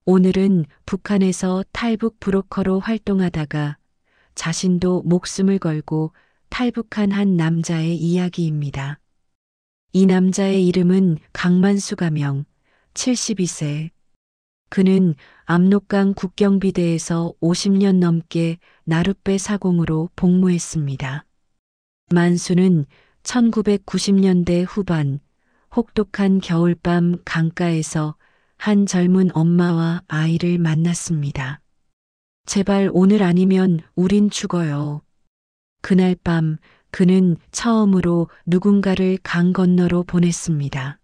오늘은 북한에서 탈북 브로커로 활동하다가 자신도 목숨을 걸고 탈북한 한 남자의 이야기입니다. 이 남자의 이름은 강만수 가명, 72세. 그는 압록강 국경비대에서 50년 넘게 나룻배 사공으로 복무했습니다. 만수는 1990년대 후반 혹독한 겨울밤 강가에서 한 젊은 엄마와 아이를 만났습니다. 제발 오늘 아니면 우린 죽어요. 그날 밤 그는 처음으로 누군가를 강 건너로 보냈습니다.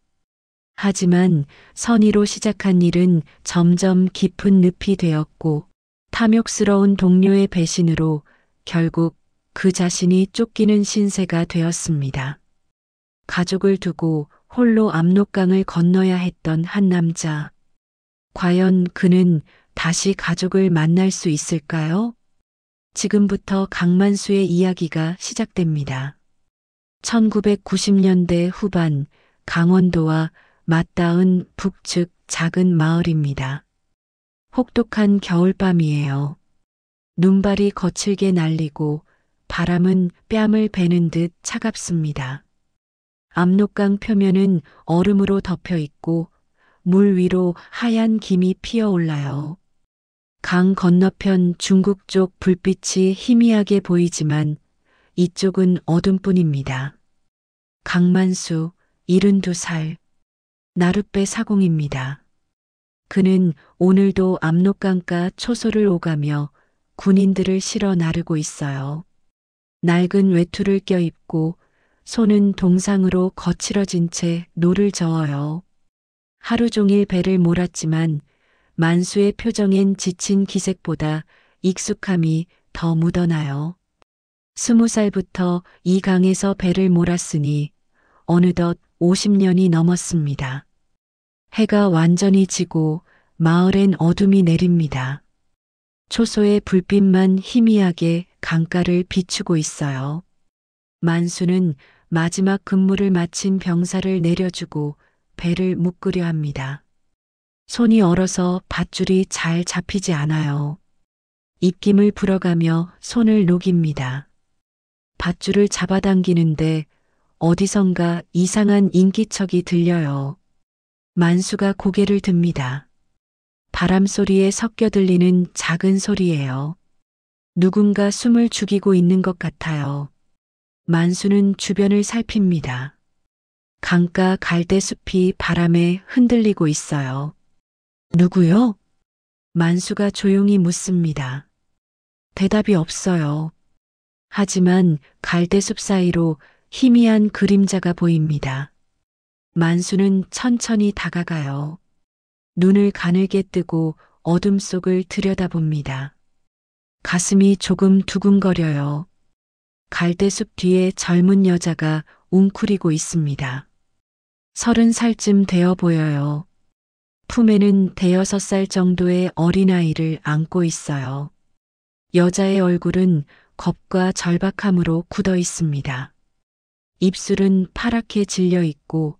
하지만 선의로 시작한 일은 점점 깊은 늪이 되었고 탐욕스러운 동료의 배신으로 결국 그 자신이 쫓기는 신세가 되었습니다. 가족을 두고 홀로 압록강을 건너야 했던 한 남자. 과연 그는 다시 가족을 만날 수 있을까요? 지금부터 강만수의 이야기가 시작됩니다. 1990년대 후반 강원도와 맞닿은 북측 작은 마을입니다. 혹독한 겨울밤이에요. 눈발이 거칠게 날리고 바람은 뺨을 베는 듯 차갑습니다. 압록강 표면은 얼음으로 덮여 있고 물 위로 하얀 김이 피어올라요. 강 건너편 중국 쪽 불빛이 희미하게 보이지만 이쪽은 어둠뿐입니다. 강만수, 72살, 나룻배 사공입니다. 그는 오늘도 압록강가 초소를 오가며 군인들을 실어 나르고 있어요. 낡은 외투를 껴입고 손은 동상으로 거칠어진 채 노를 저어요. 하루 종일 배를 몰았지만 만수의 표정엔 지친 기색보다 익숙함이 더 묻어나요. 20살부터 이 강에서 배를 몰았으니 어느덧 50년이 넘었습니다. 해가 완전히 지고 마을엔 어둠이 내립니다. 초소의 불빛만 희미하게 강가를 비추고 있어요. 만수는 마지막 근무를 마친 병사를 내려주고 배를 묶으려 합니다. 손이 얼어서 밧줄이 잘 잡히지 않아요. 입김을 불어가며 손을 녹입니다. 밧줄을 잡아당기는데 어디선가 이상한 인기척이 들려요. 만수가 고개를 듭니다. 바람 소리에 섞여 들리는 작은 소리예요. 누군가 숨을 죽이고 있는 것 같아요. 만수는 주변을 살핍니다. 강가 갈대숲이 바람에 흔들리고 있어요. 누구요? 만수가 조용히 묻습니다. 대답이 없어요. 하지만 갈대숲 사이로 희미한 그림자가 보입니다. 만수는 천천히 다가가요. 눈을 가늘게 뜨고 어둠 속을 들여다봅니다. 가슴이 조금 두근거려요. 갈대숲 뒤에 젊은 여자가 웅크리고 있습니다. 30살쯤 되어 보여요. 품에는 5살 정도의 어린아이를 안고 있어요. 여자의 얼굴은 겁과 절박함으로 굳어 있습니다. 입술은 파랗게 질려 있고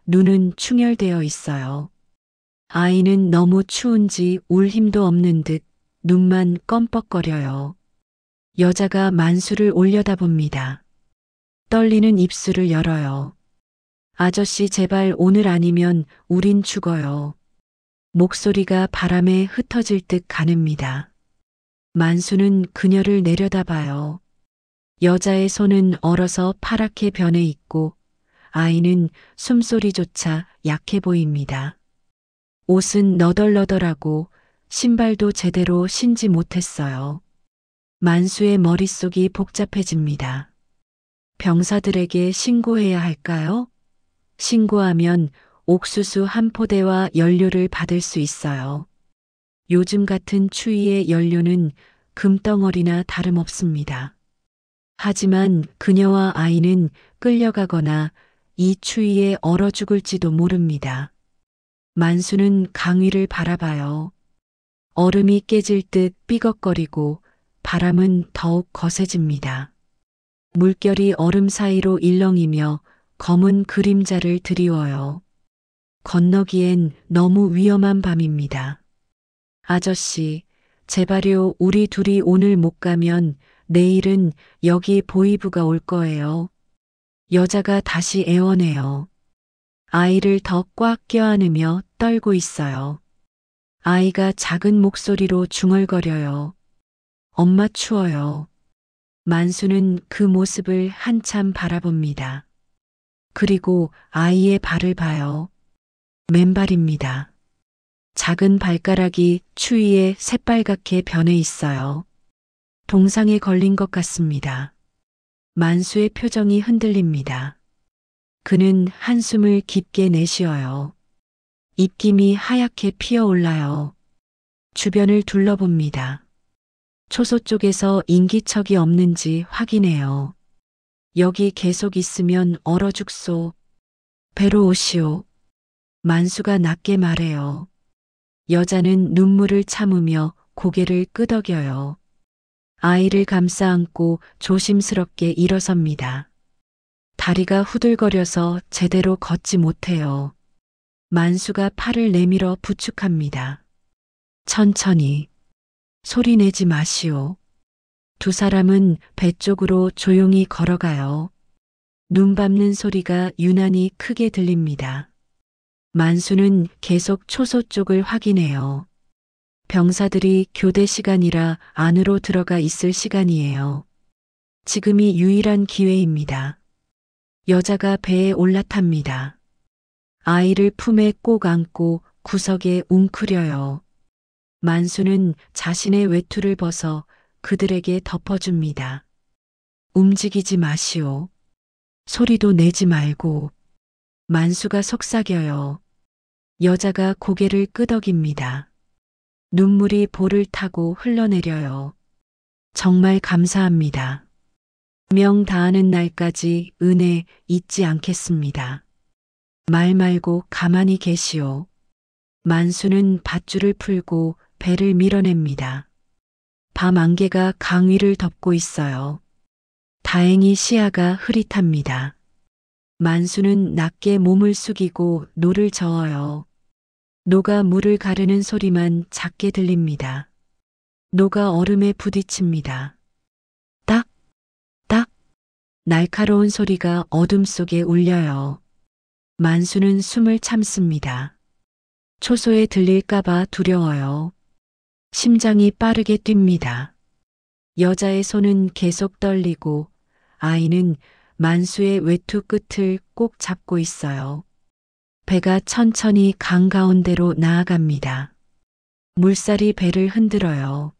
눈은 충혈되어 있어요. 아이는 너무 추운지 울 힘도 없는 듯 눈만 껌뻑거려요. 여자가 만수를 올려다봅니다. 떨리는 입술을 열어요. 아저씨 제발 오늘 아니면 우린 죽어요. 목소리가 바람에 흩어질 듯 가늡니다. 만수는 그녀를 내려다봐요. 여자의 손은 얼어서 파랗게 변해 있고 아이는 숨소리조차 약해 보입니다. 옷은 너덜너덜하고 신발도 제대로 신지 못했어요. 만수의 머릿속이 복잡해집니다. 병사들에게 신고해야 할까요? 신고하면 옥수수 한 포대와 연료를 받을 수 있어요. 요즘 같은 추위에 연료는 금덩어리나 다름없습니다. 하지만 그녀와 아이는 끌려가거나 이 추위에 얼어 죽을지도 모릅니다. 만수는 강 위를 바라봐요. 얼음이 깨질 듯 삐걱거리고 바람은 더욱 거세집니다. 물결이 얼음 사이로 일렁이며 검은 그림자를 드리워요. 건너기엔 너무 위험한 밤입니다. 아저씨, 제발요, 우리 둘이 오늘 못 가면 내일은 여기 보이부가 올 거예요. 여자가 다시 애원해요. 아이를 더 꽉 껴안으며 떨고 있어요. 아이가 작은 목소리로 중얼거려요. 엄마 추워요. 만수는 그 모습을 한참 바라봅니다. 그리고 아이의 발을 봐요. 맨발입니다. 작은 발가락이 추위에 새빨갛게 변해 있어요. 동상에 걸린 것 같습니다. 만수의 표정이 흔들립니다. 그는 한숨을 깊게 내쉬어요. 입김이 하얗게 피어올라요. 주변을 둘러봅니다. 초소 쪽에서 인기척이 없는지 확인해요. 여기 계속 있으면 얼어 죽소. 배로 오시오. 만수가 낮게 말해요. 여자는 눈물을 참으며 고개를 끄덕여요. 아이를 감싸 안고 조심스럽게 일어섭니다. 다리가 후들거려서 제대로 걷지 못해요. 만수가 팔을 내밀어 부축합니다. 천천히. 소리 내지 마시오. 두 사람은 배 쪽으로 조용히 걸어가요. 눈 밟는 소리가 유난히 크게 들립니다. 만수는 계속 초소 쪽을 확인해요. 병사들이 교대 시간이라 안으로 들어가 있을 시간이에요. 지금이 유일한 기회입니다. 여자가 배에 올라탑니다. 아이를 품에 꼭 안고 구석에 웅크려요. 만수는 자신의 외투를 벗어 그들에게 덮어줍니다. 움직이지 마시오. 소리도 내지 말고. 만수가 속삭여요. 여자가 고개를 끄덕입니다. 눈물이 볼을 타고 흘러내려요. 정말 감사합니다. 명 다하는 날까지 은혜 잊지 않겠습니다. 말 말고 가만히 계시오. 만수는 밧줄을 풀고 배를 밀어냅니다. 밤 안개가 강 위를 덮고 있어요. 다행히 시야가 흐릿합니다. 만수는 낮게 몸을 숙이고 노를 저어요. 노가 물을 가르는 소리만 작게 들립니다. 노가 얼음에 부딪힙니다. 딱, 딱, 날카로운 소리가 어둠 속에 울려요. 만수는 숨을 참습니다. 초소에 들릴까봐 두려워요. 심장이 빠르게 뜁니다. 여자의 손은 계속 떨리고 아이는 만수의 외투 끝을 꼭 잡고 있어요. 배가 천천히 강 가운데로 나아갑니다. 물살이 배를 흔들어요.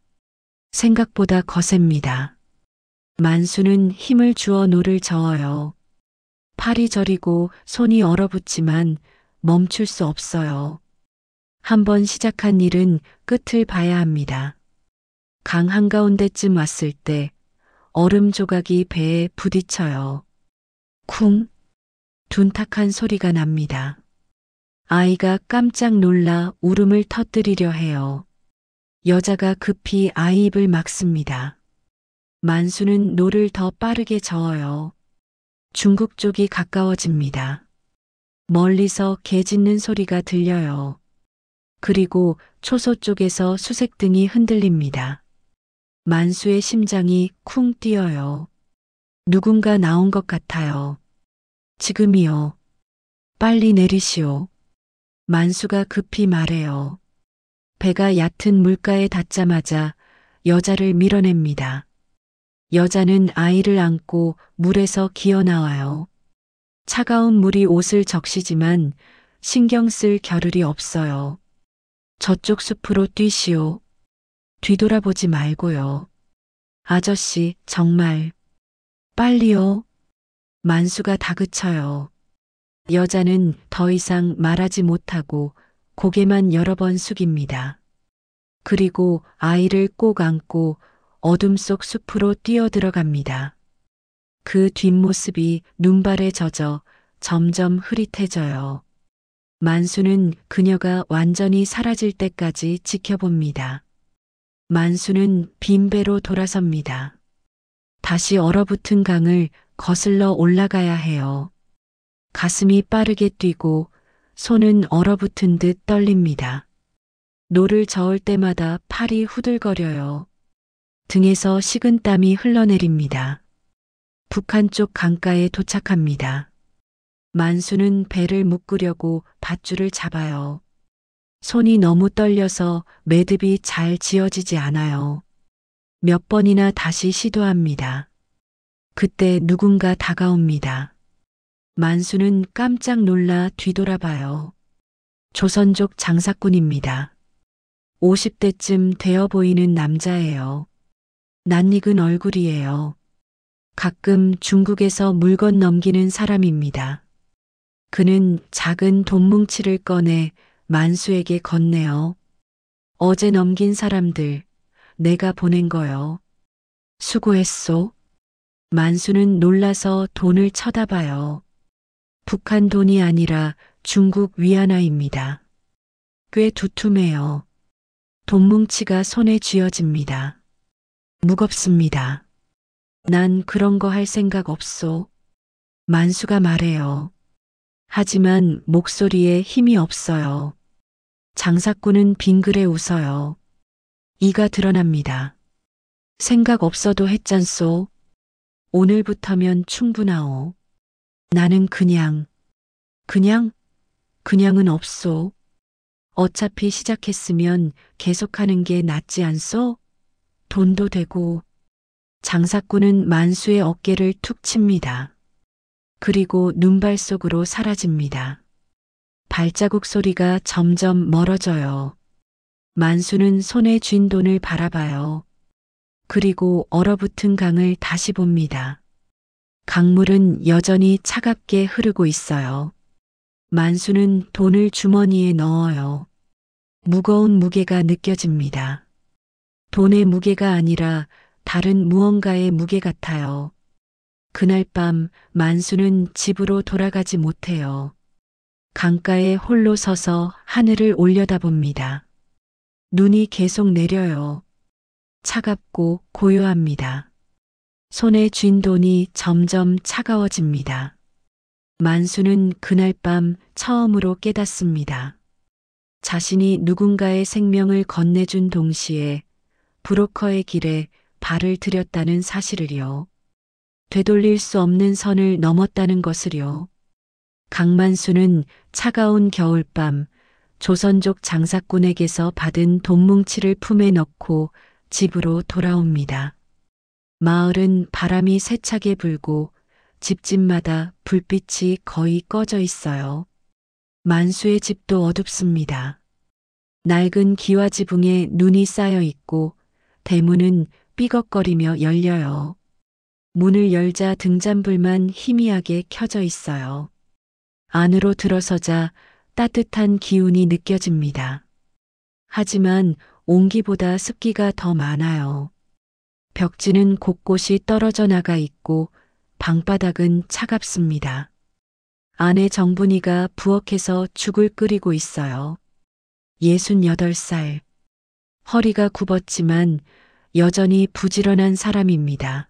생각보다 거셉니다. 만수는 힘을 주어 노를 저어요. 팔이 저리고 손이 얼어붙지만 멈출 수 없어요. 한번 시작한 일은 끝을 봐야 합니다. 강 한가운데쯤 왔을 때 얼음 조각이 배에 부딪혀요. 쿵! 둔탁한 소리가 납니다. 아이가 깜짝 놀라 울음을 터뜨리려 해요. 여자가 급히 아이 입을 막습니다. 만수는 노를 더 빠르게 저어요. 중국 쪽이 가까워집니다. 멀리서 개 짖는 소리가 들려요. 그리고 초소 쪽에서 수색등이 흔들립니다. 만수의 심장이 쿵 뛰어요. 누군가 나온 것 같아요. 지금이요. 빨리 내리시오. 만수가 급히 말해요. 배가 얕은 물가에 닿자마자 여자를 밀어냅니다. 여자는 아이를 안고 물에서 기어 나와요. 차가운 물이 옷을 적시지만 신경 쓸 겨를이 없어요. 저쪽 숲으로 뛰시오. 뒤돌아보지 말고요. 아저씨, 정말. 빨리요. 만수가 다그쳐요. 여자는 더 이상 말하지 못하고 고개만 여러 번 숙입니다. 그리고 아이를 꼭 안고 어둠 속 숲으로 뛰어들어갑니다. 그 뒷모습이 눈발에 젖어 점점 흐릿해져요. 만수는 그녀가 완전히 사라질 때까지 지켜봅니다. 만수는 빈배로 돌아섭니다. 다시 얼어붙은 강을 거슬러 올라가야 해요. 가슴이 빠르게 뛰고 손은 얼어붙은 듯 떨립니다. 노를 저을 때마다 팔이 후들거려요. 등에서 식은땀이 흘러내립니다. 북한 쪽 강가에 도착합니다. 만수는 배를 묶으려고 밧줄을 잡아요. 손이 너무 떨려서 매듭이 잘 지어지지 않아요. 몇 번이나 다시 시도합니다. 그때 누군가 다가옵니다. 만수는 깜짝 놀라 뒤돌아봐요. 조선족 장사꾼입니다. 50대쯤 되어 보이는 남자예요. 낯익은 얼굴이에요. 가끔 중국에서 물건 넘기는 사람입니다. 그는 작은 돈뭉치를 꺼내 만수에게 건네요. 어제 넘긴 사람들, 내가 보낸 거요. 수고했소. 만수는 놀라서 돈을 쳐다봐요. 북한 돈이 아니라 중국 위안화입니다. 꽤 두툼해요. 돈뭉치가 손에 쥐어집니다. 무겁습니다. 난 그런 거 할 생각 없소. 만수가 말해요. 하지만 목소리에 힘이 없어요. 장사꾼은 빙그레 웃어요. 이가 드러납니다. 생각 없어도 했잖소. 오늘부터면 충분하오. 나는 그냥은 없소. 어차피 시작했으면 계속하는 게 낫지 않소? 돈도 되고. 장사꾼은 만수의 어깨를 툭 칩니다. 그리고 눈발 속으로 사라집니다. 발자국 소리가 점점 멀어져요. 만수는 손에 쥔 돈을 바라봐요. 그리고 얼어붙은 강을 다시 봅니다. 강물은 여전히 차갑게 흐르고 있어요. 만수는 돈을 주머니에 넣어요. 무거운 무게가 느껴집니다. 돈의 무게가 아니라 다른 무언가의 무게 같아요. 그날 밤 만수는 집으로 돌아가지 못해요. 강가에 홀로 서서 하늘을 올려다봅니다. 눈이 계속 내려요. 차갑고 고요합니다. 손에 쥔 돈이 점점 차가워집니다. 만수는 그날 밤 처음으로 깨닫습니다. 자신이 누군가의 생명을 건네준 동시에 브로커의 길에 발을 들였다는 사실을요. 되돌릴 수 없는 선을 넘었다는 것을요. 강만수는 차가운 겨울밤 조선족 장사꾼에게서 받은 돈뭉치를 품에 넣고 집으로 돌아옵니다. 마을은 바람이 세차게 불고 집집마다 불빛이 거의 꺼져 있어요. 만수의 집도 어둡습니다. 낡은 기와지붕에 눈이 쌓여 있고 대문은 삐걱거리며 열려요. 문을 열자 등잔불만 희미하게 켜져 있어요. 안으로 들어서자 따뜻한 기운이 느껴집니다. 하지만 온기보다 습기가 더 많아요. 벽지는 곳곳이 떨어져 나가 있고 방바닥은 차갑습니다. 아내 정분이가 부엌에서 죽을 끓이고 있어요. 68살. 허리가 굽었지만 여전히 부지런한 사람입니다.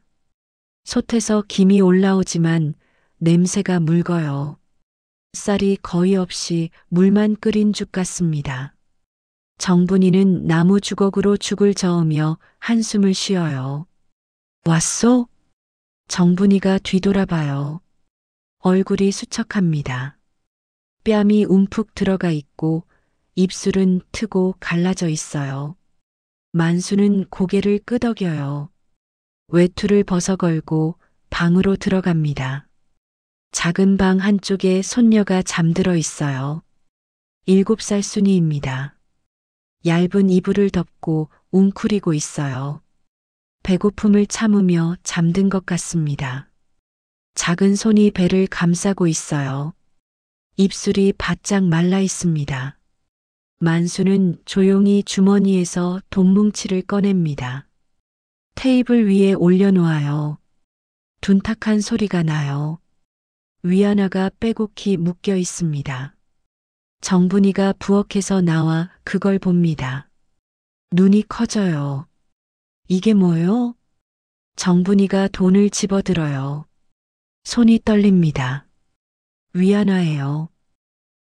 솥에서 김이 올라오지만 냄새가 묽어요. 쌀이 거의 없이 물만 끓인 죽 같습니다. 정분이는 나무 주걱으로 죽을 저으며 한숨을 쉬어요. 왔소? 정분이가 뒤돌아봐요. 얼굴이 수척합니다. 뺨이 움푹 들어가 있고 입술은 트고 갈라져 있어요. 만수는 고개를 끄덕여요. 외투를 벗어걸고 방으로 들어갑니다. 작은 방 한쪽에 손녀가 잠들어 있어요. 7살 순이입니다. 얇은 이불을 덮고 웅크리고 있어요. 배고픔을 참으며 잠든 것 같습니다. 작은 손이 배를 감싸고 있어요. 입술이 바짝 말라 있습니다. 만수는 조용히 주머니에서 돈뭉치를 꺼냅니다. 테이블 위에 올려놓아요. 둔탁한 소리가 나요. 위안화가 빼곡히 묶여 있습니다. 정분이가 부엌에서 나와 그걸 봅니다. 눈이 커져요. 이게 뭐요? 정분이가 돈을 집어들어요. 손이 떨립니다. 위안화예요.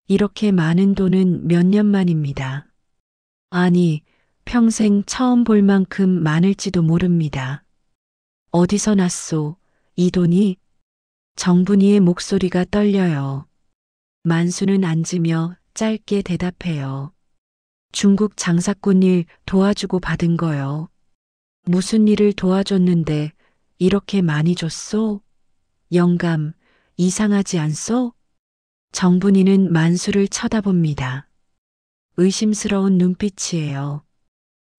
이렇게 많은 돈은 몇 년 만입니다. 아니, 평생 처음 볼 만큼 많을지도 모릅니다. 어디서 났소? 이 돈이? 정분이의 목소리가 떨려요. 만수는 앉으며 짧게 대답해요. 중국 장사꾼 일 도와주고 받은 거요. 무슨 일을 도와줬는데 이렇게 많이 줬소? 영감, 이상하지 않소? 정분이는 만수를 쳐다봅니다. 의심스러운 눈빛이에요.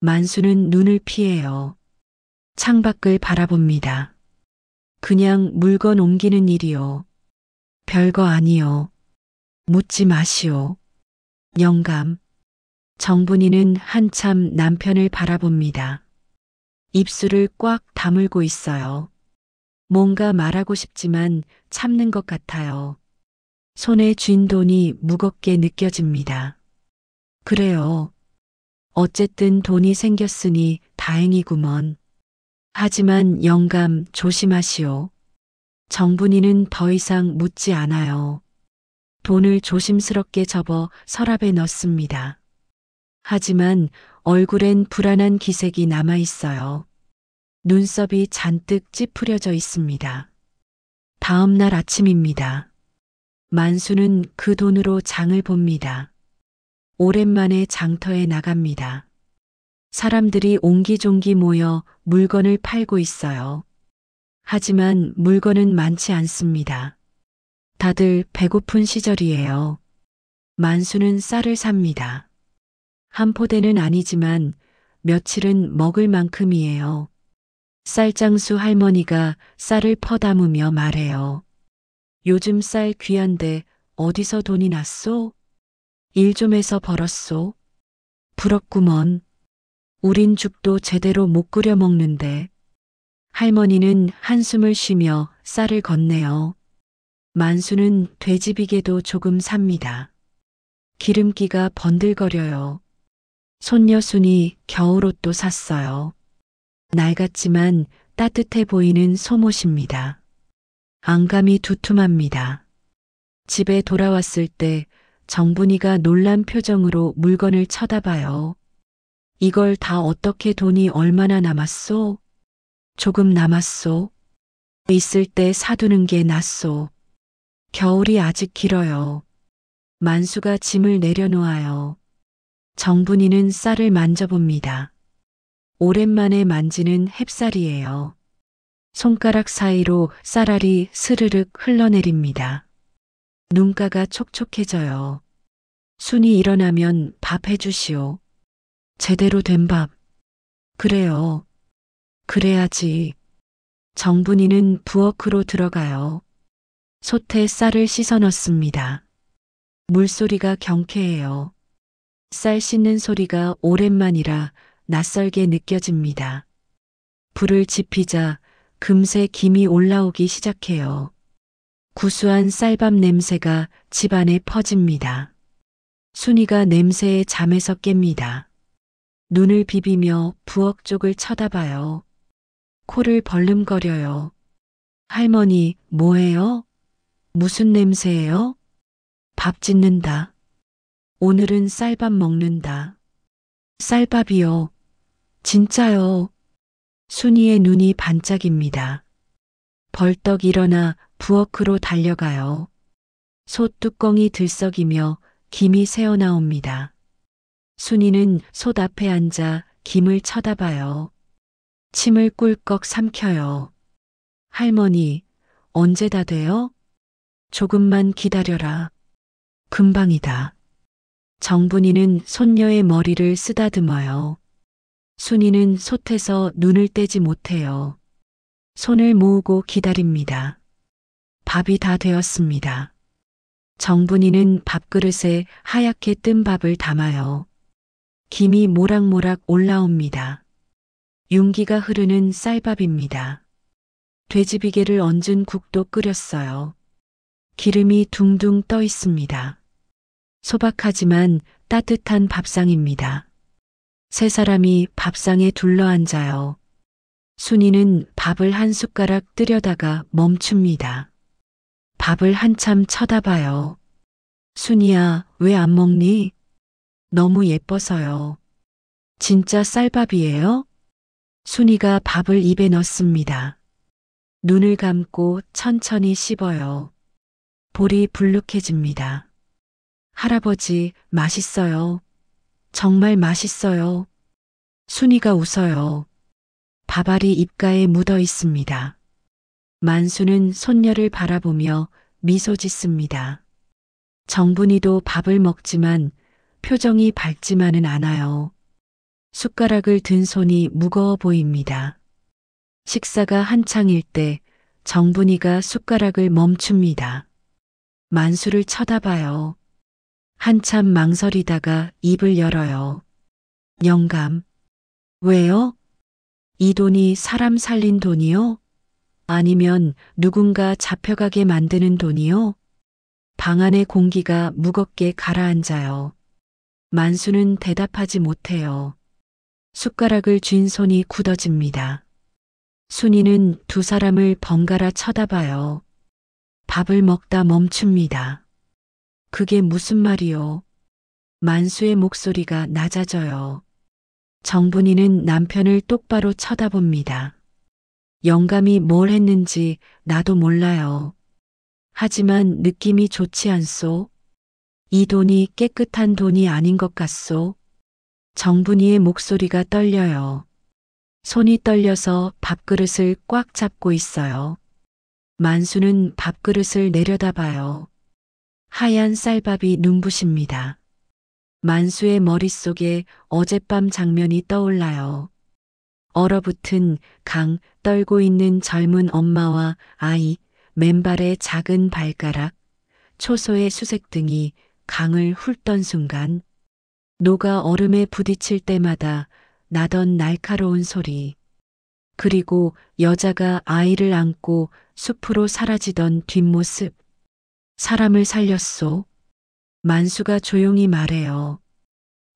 만수는 눈을 피해요. 창밖을 바라봅니다. 그냥 물건 옮기는 일이요. 별거 아니요. 묻지 마시오. 영감. 정분이는 한참 남편을 바라봅니다. 입술을 꽉 다물고 있어요. 뭔가 말하고 싶지만 참는 것 같아요. 손에 쥔 돈이 무겁게 느껴집니다. 그래요. 어쨌든 돈이 생겼으니 다행이구먼. 하지만 영감 조심하시오. 정분이는 더 이상 묻지 않아요. 돈을 조심스럽게 접어 서랍에 넣습니다. 하지만 얼굴엔 불안한 기색이 남아 있어요. 눈썹이 잔뜩 찌푸려져 있습니다. 다음 날 아침입니다. 만수는 그 돈으로 장을 봅니다. 오랜만에 장터에 나갑니다. 사람들이 옹기종기 모여 물건을 팔고 있어요. 하지만 물건은 많지 않습니다. 다들 배고픈 시절이에요. 만수는 쌀을 삽니다. 한 포대는 아니지만 며칠은 먹을 만큼이에요. 쌀장수 할머니가 쌀을 퍼담으며 말해요. 요즘 쌀 귀한데 어디서 돈이 났소? 일 좀 해서 벌었소. 부럽구먼. 우린 죽도 제대로 못 끓여 먹는데. 할머니는 한숨을 쉬며 쌀을 건네요. 만수는 돼지비계도 조금 삽니다. 기름기가 번들거려요. 손녀 순이 겨울옷도 샀어요. 낡았지만 따뜻해 보이는 속옷입니다. 안감이 두툼합니다. 집에 돌아왔을 때 정분이가 놀란 표정으로 물건을 쳐다봐요. 이걸 다 어떻게 돈이 얼마나 남았소? 조금 남았소. 있을 때 사두는 게 낫소. 겨울이 아직 길어요. 만수가 짐을 내려놓아요. 정분이는 쌀을 만져봅니다. 오랜만에 만지는 햅쌀이에요. 손가락 사이로 쌀알이 스르륵 흘러내립니다. 눈가가 촉촉해져요. 순이 일어나면 밥 해주시오. 제대로 된 밥. 그래요. 그래야지. 정분이는 부엌으로 들어가요. 솥에 쌀을 씻어 넣습니다. 물소리가 경쾌해요. 쌀 씻는 소리가 오랜만이라 낯설게 느껴집니다. 불을 지피자 금세 김이 올라오기 시작해요. 구수한 쌀밥 냄새가 집안에 퍼집니다. 순이가 냄새에 잠에서 깹니다. 눈을 비비며 부엌 쪽을 쳐다봐요. 코를 벌름거려요. 할머니, 뭐해요? 무슨 냄새예요? 밥 짓는다. 오늘은 쌀밥 먹는다. 쌀밥이요. 진짜요. 순이의 눈이 반짝입니다. 벌떡 일어나 부엌으로 달려가요. 솥 뚜껑이 들썩이며 김이 새어나옵니다. 순이는 솥 앞에 앉아 김을 쳐다봐요. 침을 꿀꺽 삼켜요. 할머니, 언제 다 돼요? 조금만 기다려라. 금방이다. 정분이는 손녀의 머리를 쓰다듬어요. 순이는 솥에서 눈을 떼지 못해요. 손을 모으고 기다립니다. 밥이 다 되었습니다. 정분이는 밥그릇에 하얗게 뜬 밥을 담아요. 김이 모락모락 올라옵니다. 윤기가 흐르는 쌀밥입니다. 돼지비계를 얹은 국도 끓였어요. 기름이 둥둥 떠 있습니다. 소박하지만 따뜻한 밥상입니다. 세 사람이 밥상에 둘러앉아요. 순이는 밥을 한 숟가락 뜨려다가 멈춥니다. 밥을 한참 쳐다봐요. 순이야, 왜 안 먹니? 너무 예뻐서요. 진짜 쌀밥이에요? 순이가 밥을 입에 넣습니다. 눈을 감고 천천히 씹어요. 볼이 불룩해집니다. 할아버지, 맛있어요. 정말 맛있어요. 순이가 웃어요. 밥알이 입가에 묻어 있습니다. 만수는 손녀를 바라보며 미소 짓습니다. 정분이도 밥을 먹지만 표정이 밝지만은 않아요. 숟가락을 든 손이 무거워 보입니다. 식사가 한창일 때 정분이가 숟가락을 멈춥니다. 만수를 쳐다봐요. 한참 망설이다가 입을 열어요. 영감. 왜요? 이 돈이 사람 살린 돈이요? 아니면 누군가 잡혀가게 만드는 돈이요? 방 안의 공기가 무겁게 가라앉아요. 만수는 대답하지 못해요. 숟가락을 쥔 손이 굳어집니다. 순이는 두 사람을 번갈아 쳐다봐요. 밥을 먹다 멈춥니다. 그게 무슨 말이요? 만수의 목소리가 낮아져요. 정분이는 남편을 똑바로 쳐다봅니다. 영감이 뭘 했는지 나도 몰라요. 하지만 느낌이 좋지 않소? 이 돈이 깨끗한 돈이 아닌 것 같소? 정분이의 목소리가 떨려요. 손이 떨려서 밥그릇을 꽉 잡고 있어요. 만수는 밥그릇을 내려다봐요. 하얀 쌀밥이 눈부십니다. 만수의 머릿속에 어젯밤 장면이 떠올라요. 얼어붙은 강, 떨고 있는 젊은 엄마와 아이, 맨발의 작은 발가락, 초소의 수색등이 강을 훑던 순간, 노가 얼음에 부딪힐 때마다 나던 날카로운 소리, 그리고 여자가 아이를 안고 숲으로 사라지던 뒷모습. 사람을 살렸소. 만수가 조용히 말해요.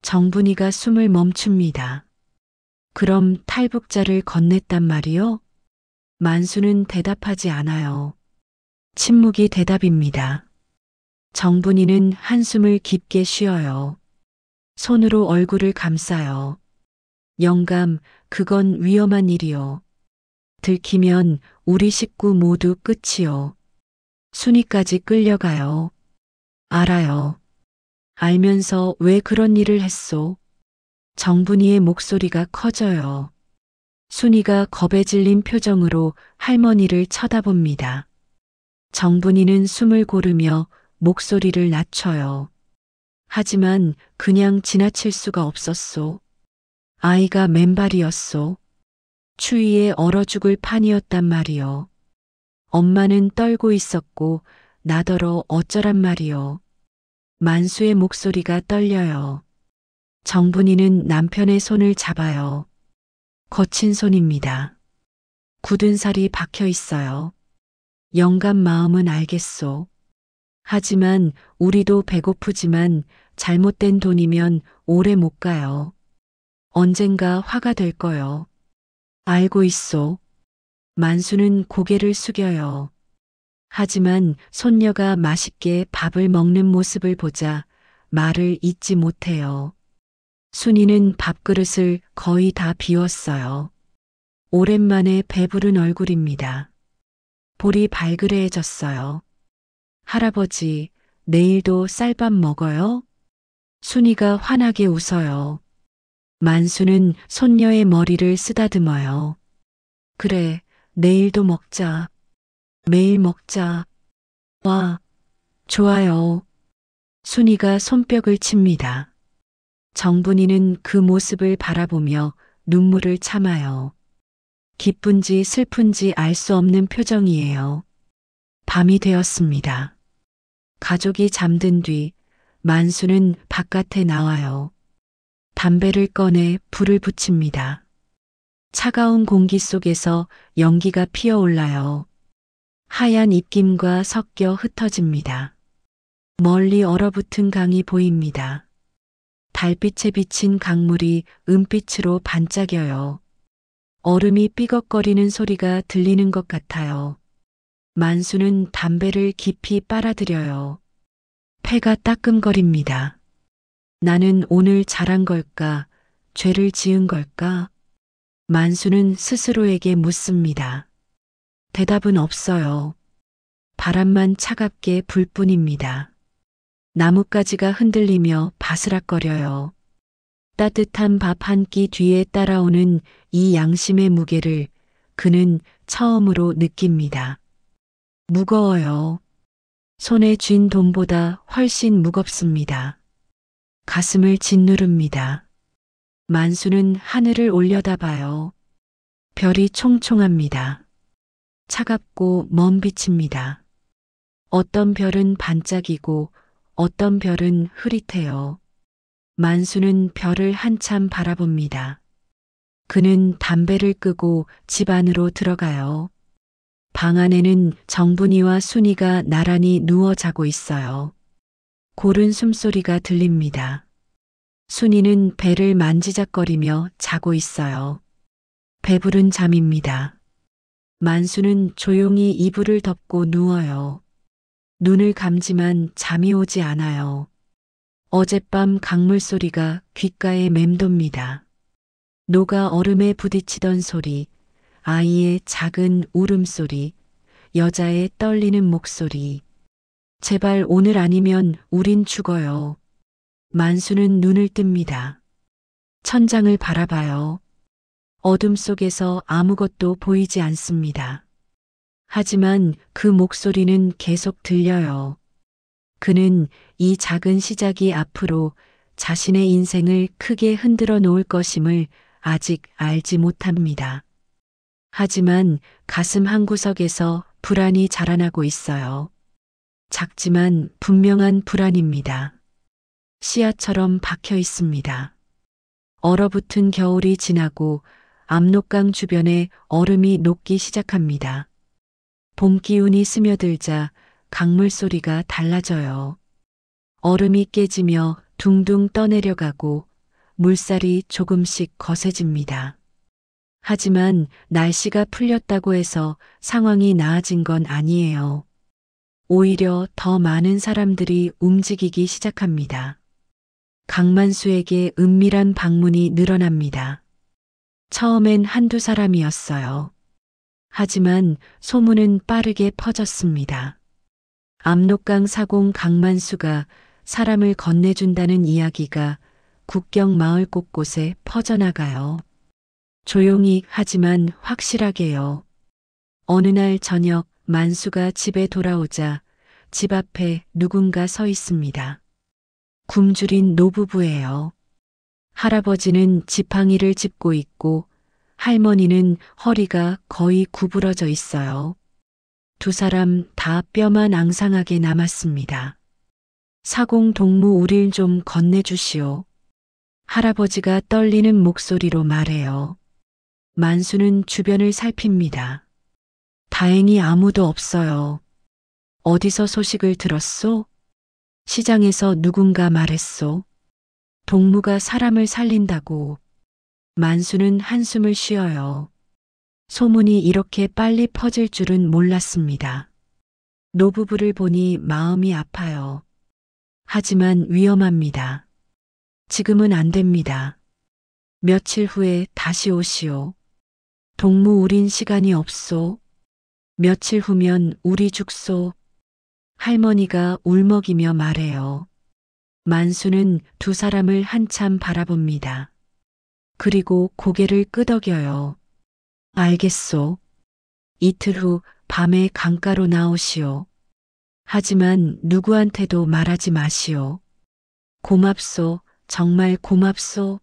정분이가 숨을 멈춥니다. 그럼 탈북자를 건넸단 말이요? 만수는 대답하지 않아요. 침묵이 대답입니다. 정분이는 한숨을 깊게 쉬어요. 손으로 얼굴을 감싸요. 영감, 그건 위험한 일이요. 들키면 우리 식구 모두 끝이요. 순이까지 끌려가요. 알아요. 알면서 왜 그런 일을 했소? 정분이의 목소리가 커져요. 순이가 겁에 질린 표정으로 할머니를 쳐다봅니다. 정분이는 숨을 고르며 목소리를 낮춰요. 하지만 그냥 지나칠 수가 없었소. 아이가 맨발이었소. 추위에 얼어 죽을 판이었단 말이요. 엄마는 떨고 있었고 나더러 어쩌란 말이요. 만수의 목소리가 떨려요. 정분이는 남편의 손을 잡아요. 거친 손입니다. 굳은 살이 박혀 있어요. 영감 마음은 알겠소. 하지만 우리도 배고프지만 잘못된 돈이면 오래 못 가요. 언젠가 화가 될 거요. 알고 있소. 만수는 고개를 숙여요. 하지만 손녀가 맛있게 밥을 먹는 모습을 보자 말을 잇지 못해요. 순이는 밥그릇을 거의 다 비웠어요. 오랜만에 배부른 얼굴입니다. 볼이 발그레해졌어요. 할아버지, 내일도 쌀밥 먹어요? 순이가 환하게 웃어요. 만수는 손녀의 머리를 쓰다듬어요. 그래, 내일도 먹자. 매일 먹자. 와, 좋아요. 순이가 손뼉을 칩니다. 정분이는 그 모습을 바라보며 눈물을 참아요. 기쁜지 슬픈지 알 수 없는 표정이에요. 밤이 되었습니다. 가족이 잠든 뒤 만수는 바깥에 나와요. 담배를 꺼내 불을 붙입니다. 차가운 공기 속에서 연기가 피어올라요. 하얀 입김과 섞여 흩어집니다. 멀리 얼어붙은 강이 보입니다. 달빛에 비친 강물이 은빛으로 반짝여요. 얼음이 삐걱거리는 소리가 들리는 것 같아요. 만수는 담배를 깊이 빨아들여요. 폐가 따끔거립니다. 나는 오늘 잘한 걸까? 죄를 지은 걸까? 만수는 스스로에게 묻습니다. 대답은 없어요. 바람만 차갑게 불 뿐입니다. 나뭇가지가 흔들리며 바스락거려요. 따뜻한 밥 한 끼 뒤에 따라오는 이 양심의 무게를 그는 처음으로 느낍니다. 무거워요. 손에 쥔 돈보다 훨씬 무겁습니다. 가슴을 짓누릅니다. 만수는 하늘을 올려다봐요. 별이 총총합니다. 차갑고 먼 빛입니다. 어떤 별은 반짝이고 어떤 별은 흐릿해요. 만수는 별을 한참 바라봅니다. 그는 담배를 끄고 집 안으로 들어가요. 방 안에는 정분이와 순이가 나란히 누워 자고 있어요. 고른 숨소리가 들립니다. 순이는 배를 만지작거리며 자고 있어요. 배부른 잠입니다. 만수는 조용히 이불을 덮고 누워요. 눈을 감지만 잠이 오지 않아요. 어젯밤 강물 소리가 귓가에 맴돕니다. 노가 얼음에 부딪히던 소리, 아이의 작은 울음소리, 여자의 떨리는 목소리. 제발 오늘 아니면 우린 죽어요. 만수는 눈을 뜹니다. 천장을 바라봐요. 어둠 속에서 아무것도 보이지 않습니다. 하지만 그 목소리는 계속 들려요. 그는 이 작은 시작이 앞으로 자신의 인생을 크게 흔들어 놓을 것임을 아직 알지 못합니다. 하지만 가슴 한구석에서 불안이 자라나고 있어요. 작지만 분명한 불안입니다. 씨앗처럼 박혀 있습니다. 얼어붙은 겨울이 지나고 압록강 주변에 얼음이 녹기 시작합니다. 봄 기운이 스며들자 강물 소리가 달라져요. 얼음이 깨지며 둥둥 떠내려가고 물살이 조금씩 거세집니다. 하지만 날씨가 풀렸다고 해서 상황이 나아진 건 아니에요. 오히려 더 많은 사람들이 움직이기 시작합니다. 강만수에게 은밀한 방문이 늘어납니다. 처음엔 한두 사람이었어요. 하지만 소문은 빠르게 퍼졌습니다. 압록강 사공 강만수가 사람을 건네준다는 이야기가 국경 마을 곳곳에 퍼져나가요. 조용히 하지만 확실하게요. 어느 날 저녁 만수가 집에 돌아오자 집 앞에 누군가 서 있습니다. 굶주린 노부부예요. 할아버지는 지팡이를 짚고 있고 할머니는 허리가 거의 구부러져 있어요. 두 사람 다 뼈만 앙상하게 남았습니다. 사공 동무 우릴 좀 건네주시오. 할아버지가 떨리는 목소리로 말해요. 만수는 주변을 살핍니다. 다행히 아무도 없어요. 어디서 소식을 들었소? 시장에서 누군가 말했소. 동무가 사람을 살린다고. 만수는 한숨을 쉬어요. 소문이 이렇게 빨리 퍼질 줄은 몰랐습니다. 노부부를 보니 마음이 아파요. 하지만 위험합니다. 지금은 안 됩니다. 며칠 후에 다시 오시오. 동무 우린 시간이 없소. 며칠 후면 우리 죽소. 할머니가 울먹이며 말해요. 만수는 두 사람을 한참 바라봅니다. 그리고 고개를 끄덕여요. 알겠소. 이틀 후 밤에 강가로 나오시오. 하지만 누구한테도 말하지 마시오. 고맙소. 정말 고맙소.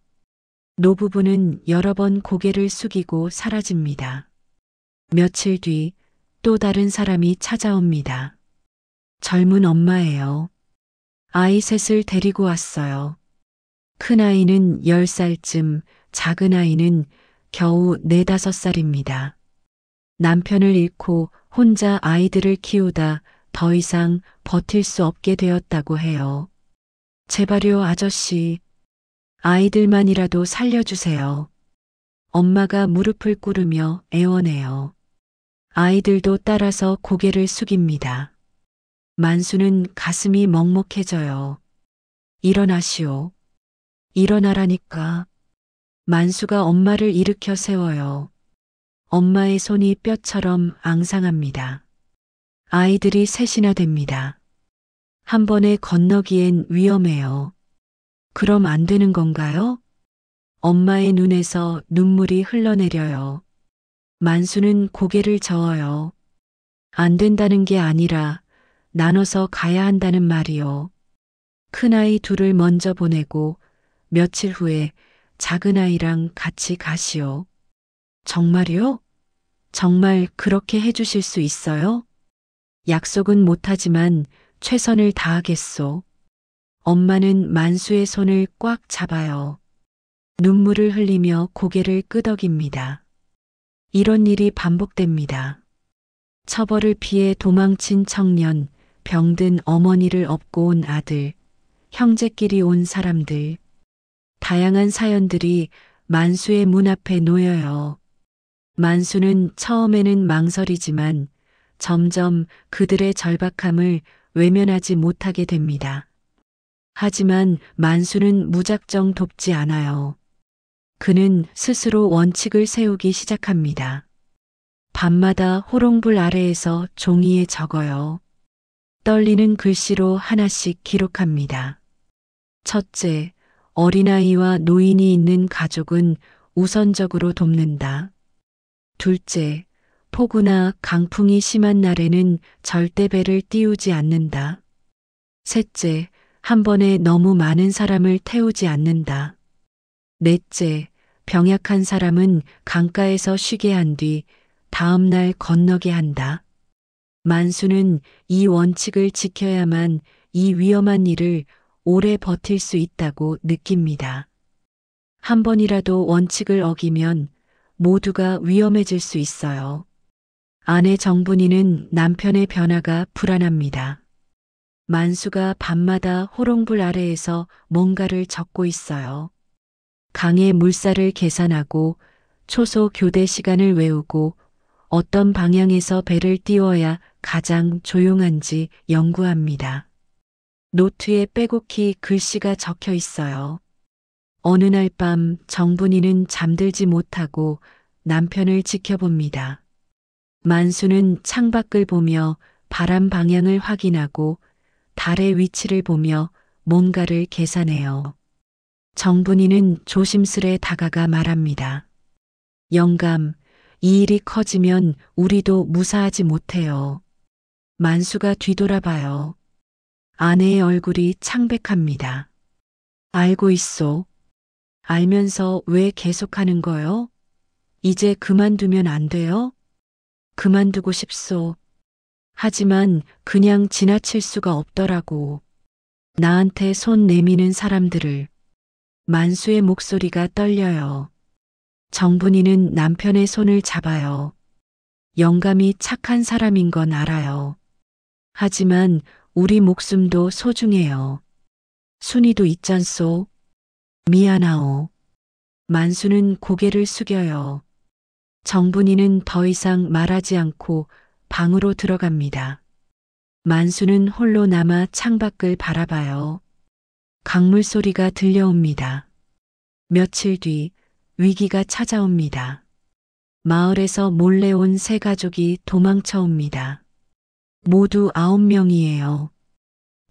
노부부는 여러 번 고개를 숙이고 사라집니다. 며칠 뒤 또 다른 사람이 찾아옵니다. 젊은 엄마예요. 아이 셋을 데리고 왔어요. 큰 아이는 10살쯤, 작은 아이는 겨우 4, 5살입니다. 남편을 잃고 혼자 아이들을 키우다 더 이상 버틸 수 없게 되었다고 해요. 제발요, 아저씨. 아이들만이라도 살려주세요. 엄마가 무릎을 꿇으며 애원해요. 아이들도 따라서 고개를 숙입니다. 만수는 가슴이 먹먹해져요. 일어나시오. 일어나라니까. 만수가 엄마를 일으켜 세워요. 엄마의 손이 뼈처럼 앙상합니다. 아이들이 셋이나 됩니다. 한 번에 건너기엔 위험해요. 그럼 안 되는 건가요? 엄마의 눈에서 눈물이 흘러내려요. 만수는 고개를 저어요. 안 된다는 게 아니라 나눠서 가야 한다는 말이요. 큰아이 둘을 먼저 보내고 며칠 후에 작은아이랑 같이 가시오. 정말요? 정말 그렇게 해주실 수 있어요? 약속은 못하지만 최선을 다하겠소. 엄마는 만수의 손을 꽉 잡아요. 눈물을 흘리며 고개를 끄덕입니다. 이런 일이 반복됩니다. 처벌을 피해 도망친 청년, 병든 어머니를 업고 온 아들, 형제끼리 온 사람들, 다양한 사연들이 만수의 문 앞에 놓여요. 만수는 처음에는 망설이지만 점점 그들의 절박함을 외면하지 못하게 됩니다. 하지만 만수는 무작정 돕지 않아요. 그는 스스로 원칙을 세우기 시작합니다. 밤마다 호롱불 아래에서 종이에 적어요. 떨리는 글씨로 하나씩 기록합니다. 첫째, 어린아이와 노인이 있는 가족은 우선적으로 돕는다. 둘째, 폭우나 강풍이 심한 날에는 절대 배를 띄우지 않는다. 셋째, 한 번에 너무 많은 사람을 태우지 않는다. 넷째, 병약한 사람은 강가에서 쉬게 한 뒤 다음 날 건너게 한다. 만수는 이 원칙을 지켜야만 이 위험한 일을 오래 버틸 수 있다고 느낍니다. 한 번이라도 원칙을 어기면 모두가 위험해질 수 있어요. 아내 정분이는 남편의 변화가 불안합니다. 만수가 밤마다 호롱불 아래에서 뭔가를 적고 있어요. 강의 물살을 계산하고 초소 교대 시간을 외우고 어떤 방향에서 배를 띄워야 가장 조용한지 연구합니다. 노트에 빼곡히 글씨가 적혀 있어요. 어느 날 밤 정분이는 잠들지 못하고 남편을 지켜봅니다. 만수는 창밖을 보며 바람 방향을 확인하고 달의 위치를 보며 뭔가를 계산해요. 정분이는 조심스레 다가가 말합니다. 영감, 이 일이 커지면 우리도 무사하지 못해요. 만수가 뒤돌아봐요. 아내의 얼굴이 창백합니다. 알고 있소. 알면서 왜 계속하는 거요? 이제 그만두면 안 돼요? 그만두고 싶소. 하지만 그냥 지나칠 수가 없더라고. 나한테 손 내미는 사람들을. 만수의 목소리가 떨려요. 정분이는 남편의 손을 잡아요. 영감이 착한 사람인 건 알아요. 하지만 우리 목숨도 소중해요. 순이도 있잖소. 미안하오. 만수는 고개를 숙여요. 정분이는 더 이상 말하지 않고 방으로 들어갑니다. 만수는 홀로 남아 창밖을 바라봐요. 강물 소리가 들려옵니다. 며칠 뒤 위기가 찾아옵니다. 마을에서 몰래 온 세 가족이 도망쳐 옵니다. 모두 9명이에요.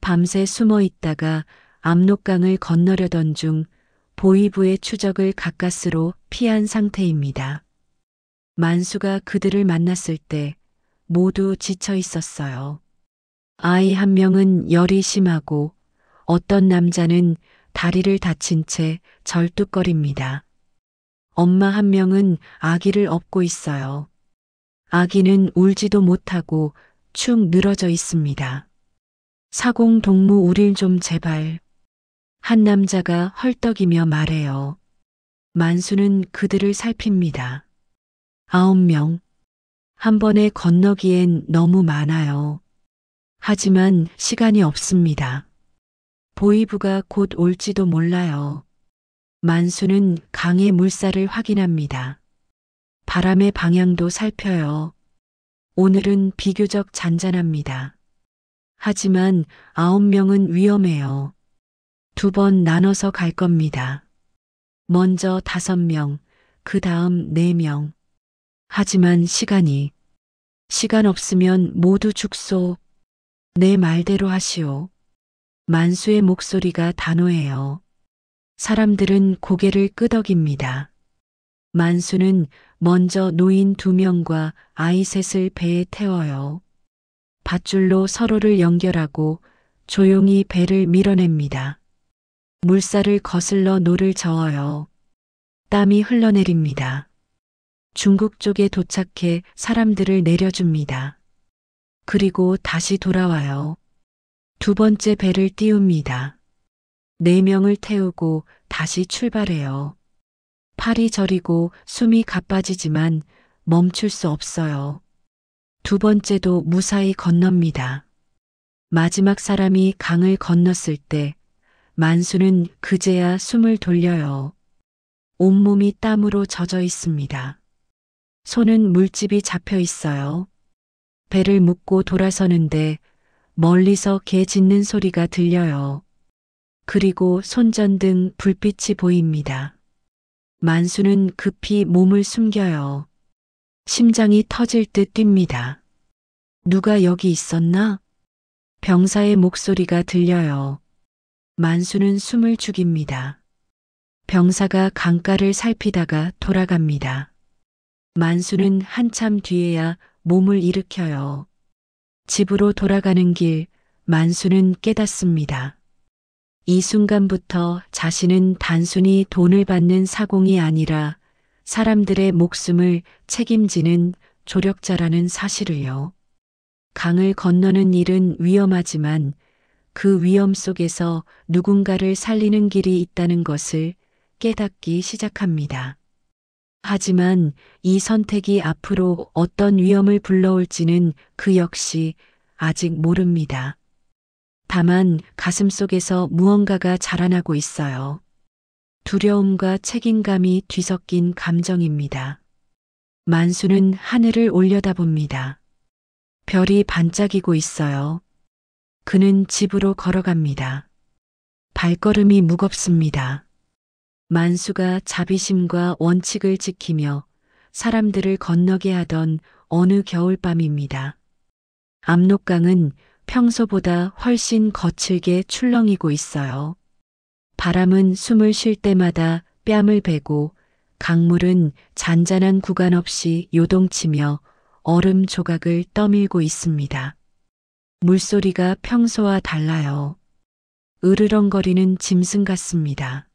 밤새 숨어 있다가 압록강을 건너려던 중 보이부의 추적을 가까스로 피한 상태입니다. 만수가 그들을 만났을 때 모두 지쳐 있었어요. 아이 한 명은 열이 심하고 어떤 남자는 다리를 다친 채 절뚝거립니다. 엄마 한 명은 아기를 업고 있어요. 아기는 울지도 못하고 축 늘어져 있습니다. 사공동무 우릴 좀 제발. 한 남자가 헐떡이며 말해요. 만수는 그들을 살핍니다. 9명. 한 번에 건너기엔 너무 많아요. 하지만 시간이 없습니다. 보이부가 곧 올지도 몰라요. 만수는 강의 물살을 확인합니다. 바람의 방향도 살펴요. 오늘은 비교적 잔잔합니다. 하지만 9명은 위험해요. 2번 나눠서 갈 겁니다. 먼저 5명, 그 다음 4명. 하지만 시간 없으면 모두 죽소. 내 말대로 하시오. 만수의 목소리가 단호해요. 사람들은 고개를 끄덕입니다. 만수는 먼저 노인 2명과 아이 3을 배에 태워요. 밧줄로 서로를 연결하고 조용히 배를 밀어냅니다. 물살을 거슬러 노를 저어요. 땀이 흘러내립니다. 중국 쪽에 도착해 사람들을 내려줍니다. 그리고 다시 돌아와요. 2번째 배를 띄웁니다. 4명을 태우고 다시 출발해요. 팔이 저리고 숨이 가빠지지만 멈출 수 없어요. 2번째도 무사히 건넙니다. 마지막 사람이 강을 건넜을 때 만수는 그제야 숨을 돌려요. 온몸이 땀으로 젖어 있습니다. 손은 물집이 잡혀 있어요. 배를 묶고 돌아서는데 멀리서 개 짖는 소리가 들려요. 그리고 손전등 불빛이 보입니다. 만수는 급히 몸을 숨겨요. 심장이 터질 듯 뜁니다. 누가 여기 있었나? 병사의 목소리가 들려요. 만수는 숨을 죽입니다. 병사가 강가를 살피다가 돌아갑니다. 만수는 한참 뒤에야 몸을 일으켜요. 집으로 돌아가는 길, 만수는 깨닫습니다. 이 순간부터 자신은 단순히 돈을 받는 사공이 아니라 사람들의 목숨을 책임지는 조력자라는 사실을요. 강을 건너는 일은 위험하지만 그 위험 속에서 누군가를 살리는 길이 있다는 것을 깨닫기 시작합니다. 하지만 이 선택이 앞으로 어떤 위험을 불러올지는 그 역시 아직 모릅니다. 다만 가슴속에서 무언가가 자라나고 있어요. 두려움과 책임감이 뒤섞인 감정입니다. 만수는 하늘을 올려다봅니다. 별이 반짝이고 있어요. 그는 집으로 걸어갑니다. 발걸음이 무겁습니다. 만수가 자비심과 원칙을 지키며 사람들을 건너게 하던 어느 겨울밤입니다. 압록강은 평소보다 훨씬 거칠게 출렁이고 있어요. 바람은 숨을 쉴 때마다 뺨을 베고 강물은 잔잔한 구간 없이 요동치며 얼음 조각을 떠밀고 있습니다. 물소리가 평소와 달라요. 으르렁거리는 짐승 같습니다.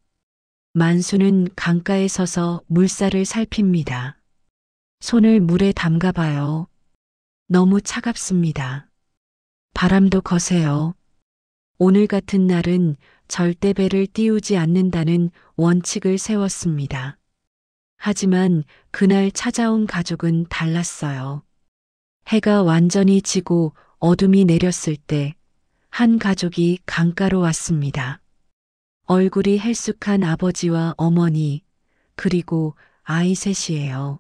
만수는 강가에 서서 물살을 살핍니다. 손을 물에 담가봐요. 너무 차갑습니다. 바람도 거세요. 오늘 같은 날은 절대 배를 띄우지 않는다는 원칙을 세웠습니다. 하지만 그날 찾아온 가족은 달랐어요. 해가 완전히 지고 어둠이 내렸을 때 한 가족이 강가로 왔습니다. 얼굴이 헬쑥한 아버지와 어머니, 그리고 아이 3이에요.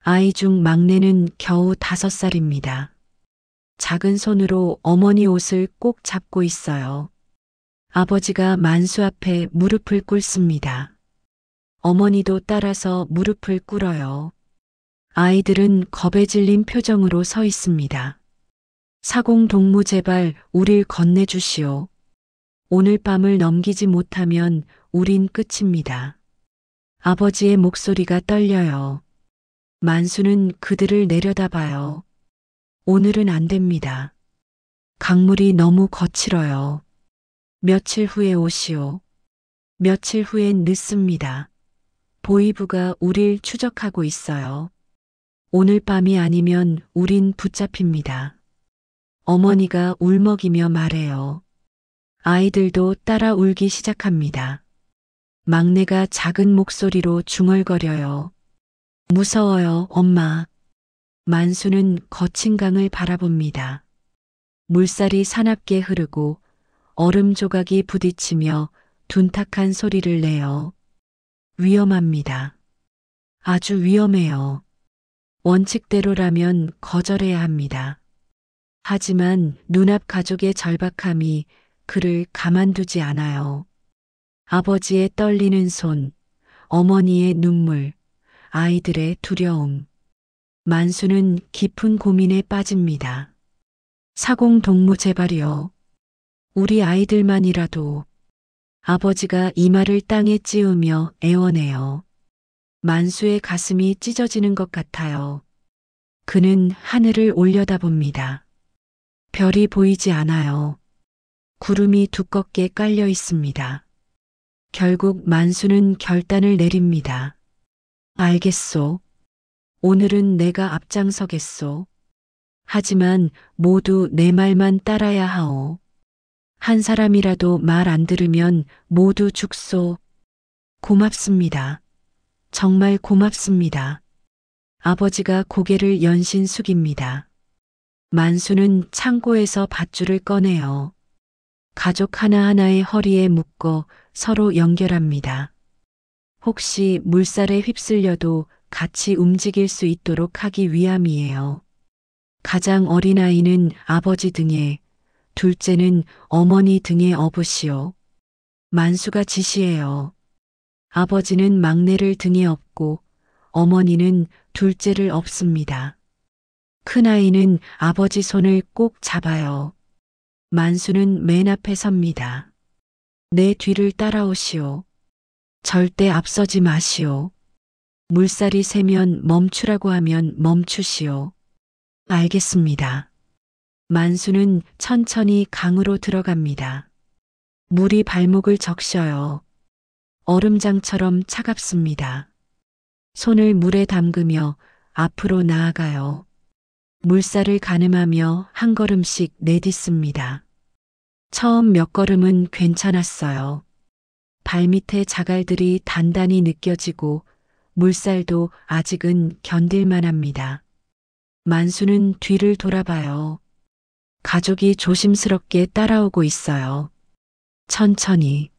아이 중 막내는 겨우 5살입니다. 작은 손으로 어머니 옷을 꼭 잡고 있어요. 아버지가 만수 앞에 무릎을 꿇습니다. 어머니도 따라서 무릎을 꿇어요. 아이들은 겁에 질린 표정으로 서 있습니다. 사공 동무 제발 우릴 건네주시오. 오늘 밤을 넘기지 못하면 우린 끝입니다. 아버지의 목소리가 떨려요. 만수는 그들을 내려다봐요. 오늘은 안 됩니다. 강물이 너무 거칠어요. 며칠 후에 오시오. 며칠 후엔 늦습니다. 보이부가 우릴 추적하고 있어요. 오늘 밤이 아니면 우린 붙잡힙니다. 어머니가 울먹이며 말해요. 아이들도 따라 울기 시작합니다. 막내가 작은 목소리로 중얼거려요. 무서워요, 엄마. 만수는 거친 강을 바라봅니다. 물살이 사납게 흐르고 얼음 조각이 부딪히며 둔탁한 소리를 내요. 위험합니다. 아주 위험해요. 원칙대로라면 거절해야 합니다. 하지만 눈앞 가족의 절박함이 그를 가만두지 않아요. 아버지의 떨리는 손, 어머니의 눈물, 아이들의 두려움. 만수는 깊은 고민에 빠집니다. 사공동무 제발이여. 우리 아이들만이라도. 아버지가 이마를 땅에 찌우며 애원해요. 만수의 가슴이 찢어지는 것 같아요. 그는 하늘을 올려다봅니다. 별이 보이지 않아요. 구름이 두껍게 깔려 있습니다. 결국 만수는 결단을 내립니다. 알겠소. 오늘은 내가 앞장서겠소. 하지만 모두 내 말만 따라야 하오. 한 사람이라도 말 안 들으면 모두 죽소. 고맙습니다. 정말 고맙습니다. 아버지가 고개를 연신 숙입니다. 만수는 창고에서 밧줄을 꺼내요. 가족 하나하나의 허리에 묶어 서로 연결합니다. 혹시 물살에 휩쓸려도 같이 움직일 수 있도록 하기 위함이에요. 가장 어린 아이는 아버지 등에, 둘째는 어머니 등에 업으시오. 만수가 지시해요. 아버지는 막내를 등에 업고 어머니는 둘째를 업습니다. 큰아이는 아버지 손을 꼭 잡아요. 만수는 맨 앞에 섭니다. 내 뒤를 따라오시오. 절대 앞서지 마시오. 물살이 세면 멈추라고 하면 멈추시오. 알겠습니다. 만수는 천천히 강으로 들어갑니다. 물이 발목을 적셔요. 얼음장처럼 차갑습니다. 손을 물에 담그며 앞으로 나아가요. 물살을 가늠하며 한 걸음씩 내딛습니다. 처음 몇 걸음은 괜찮았어요. 발밑에 자갈들이 단단히 느껴지고 물살도 아직은 견딜만 합니다. 만수는 뒤를 돌아봐요. 가족이 조심스럽게 따라오고 있어요. 천천히.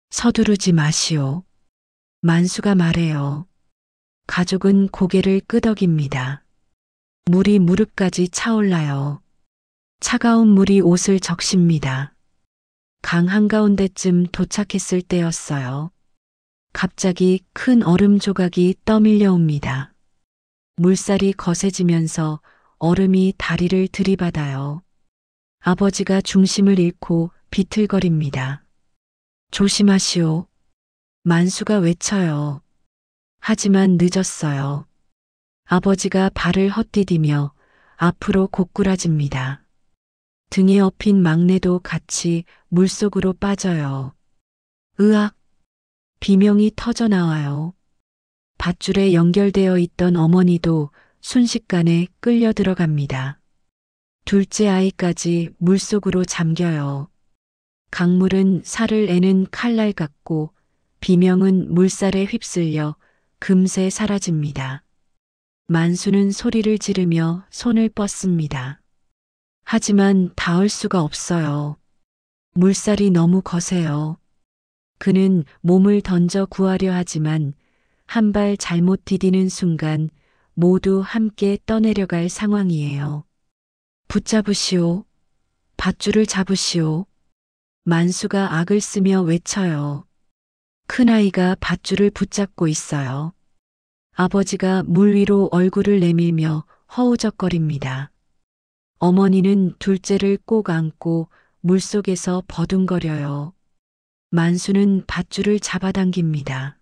서두르지 마시오. 만수가 말해요. 가족은 고개를 끄덕입니다. 물이 무릎까지 차올라요. 차가운 물이 옷을 적십니다. 강 한가운데쯤 도착했을 때였어요. 갑자기 큰 얼음 조각이 떠밀려 옵니다. 물살이 거세지면서 얼음이 다리를 들이받아요. 아버지가 중심을 잃고 비틀거립니다. 조심하시오. 만수가 외쳐요. 하지만 늦었어요. 아버지가 발을 헛디디며 앞으로 고꾸라집니다. 등에 업힌 막내도 같이 물속으로 빠져요. 으악! 비명이 터져 나와요. 밧줄에 연결되어 있던 어머니도 순식간에 끌려 들어갑니다. 둘째 아이까지 물속으로 잠겨요. 강물은 살을 애는 칼날 같고 비명은 물살에 휩쓸려 금세 사라집니다. 만수는 소리를 지르며 손을 뻗습니다. 하지만 닿을 수가 없어요. 물살이 너무 거세요. 그는 몸을 던져 구하려 하지만 한 발 잘못 디디는 순간 모두 함께 떠내려갈 상황이에요. 붙잡으시오. 밧줄을 잡으시오. 만수가 악을 쓰며 외쳐요. 큰아이가 밧줄을 붙잡고 있어요. 아버지가 물 위로 얼굴을 내밀며 허우적거립니다. 어머니는 둘째를 꼭 안고 물속에서 버둥거려요. 만수는 밧줄을 잡아당깁니다.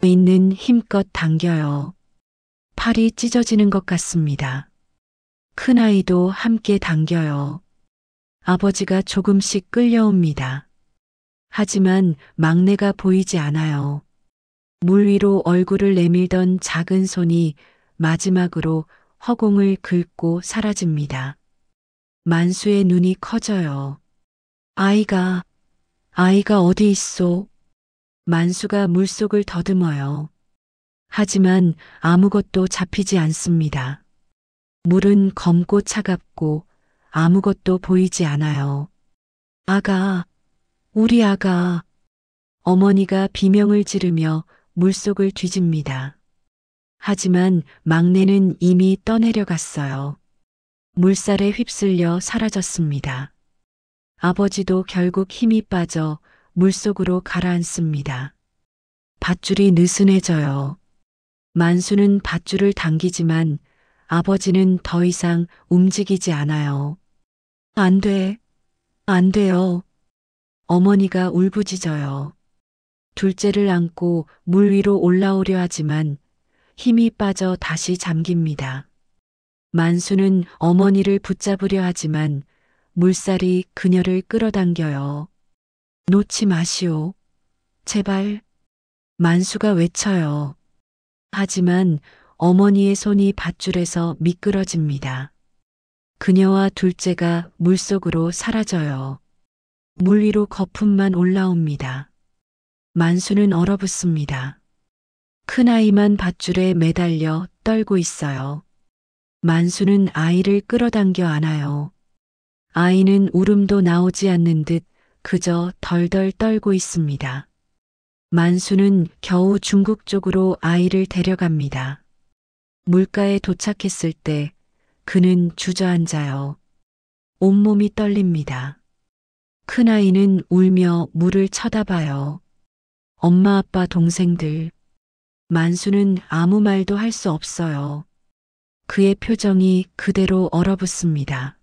있는 힘껏 당겨요. 팔이 찢어지는 것 같습니다. 큰아이도 함께 당겨요. 아버지가 조금씩 끌려옵니다. 하지만 막내가 보이지 않아요. 물 위로 얼굴을 내밀던 작은 손이 마지막으로 허공을 긁고 사라집니다. 만수의 눈이 커져요. 아이가 어디 있소? 만수가 물속을 더듬어요. 하지만 아무것도 잡히지 않습니다. 물은 검고 차갑고 아무것도 보이지 않아요. 아가, 우리 아가. 어머니가 비명을 지르며 물속을 뒤집니다. 하지만 막내는 이미 떠내려갔어요. 물살에 휩쓸려 사라졌습니다. 아버지도 결국 힘이 빠져 물속으로 가라앉습니다. 밧줄이 느슨해져요. 만수는 밧줄을 당기지만 아버지는 더 이상 움직이지 않아요. 안 돼, 안 돼요. 어머니가 울부짖어요. 둘째를 안고 물 위로 올라오려 하지만 힘이 빠져 다시 잠깁니다. 만수는 어머니를 붙잡으려 하지만 물살이 그녀를 끌어당겨요. 놓지 마시오. 제발. 만수가 외쳐요. 하지만 어머니의 손이 밧줄에서 미끄러집니다. 그녀와 둘째가 물속으로 사라져요. 물 위로 거품만 올라옵니다. 만수는 얼어붙습니다. 큰아이만 밧줄에 매달려 떨고 있어요. 만수는 아이를 끌어당겨 안아요. 아이는 울음도 나오지 않는 듯 그저 덜덜 떨고 있습니다. 만수는 겨우 중국 쪽으로 아이를 데려갑니다. 물가에 도착했을 때 그는 주저앉아요. 온몸이 떨립니다. 큰아이는 울며 물을 쳐다봐요. 엄마, 아빠, 동생들. 만수는 아무 말도 할 수 없어요. 그의 표정이 그대로 얼어붙습니다.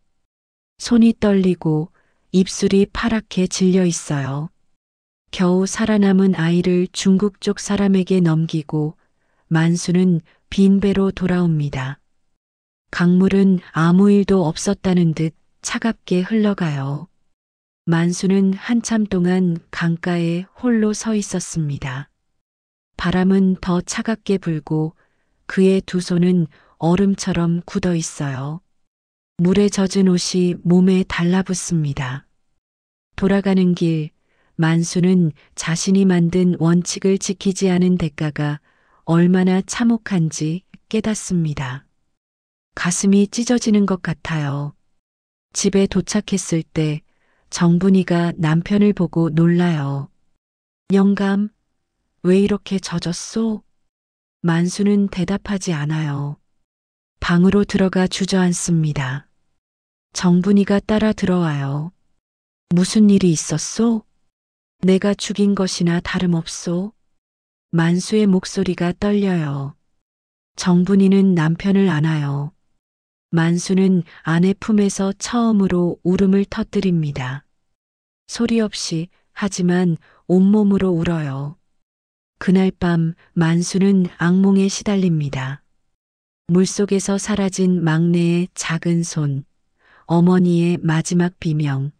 손이 떨리고 입술이 파랗게 질려 있어요. 겨우 살아남은 아이를 중국 쪽 사람에게 넘기고 만수는 빈 배로 돌아옵니다. 강물은 아무 일도 없었다는 듯 차갑게 흘러가요. 만수는 한참 동안 강가에 홀로 서 있었습니다. 바람은 더 차갑게 불고 그의 두 손은 얼음처럼 굳어 있어요. 물에 젖은 옷이 몸에 달라붙습니다. 돌아가는 길, 만수는 자신이 만든 원칙을 지키지 않은 대가가 얼마나 참혹한지 깨닫습니다. 가슴이 찢어지는 것 같아요. 집에 도착했을 때 정분이가 남편을 보고 놀라요. 영감, 왜 이렇게 젖었소? 만수는 대답하지 않아요. 방으로 들어가 주저앉습니다. 정분이가 따라 들어와요. 무슨 일이 있었소? 내가 죽인 것이나 다름없소? 만수의 목소리가 떨려요. 정분이는 남편을 안아요. 만수는 아내 품에서 처음으로 울음을 터뜨립니다. 소리 없이 하지만 온몸으로 울어요. 그날 밤 만수는 악몽에 시달립니다. 물속에서 사라진 막내의 작은 손, 어머니의 마지막 비명,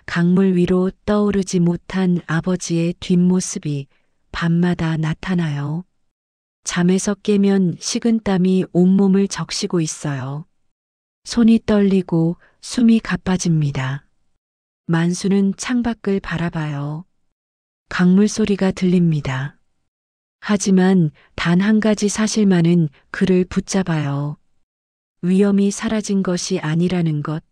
강물 위로 떠오르지 못한 아버지의 뒷모습이 밤마다 나타나요. 잠에서 깨면 식은땀이 온몸을 적시고 있어요. 손이 떨리고 숨이 가빠집니다. 만수는 창밖을 바라봐요. 강물 소리가 들립니다. 하지만 단 한 가지 사실만은 그를 붙잡아요. 위험이 사라진 것이 아니라는 것,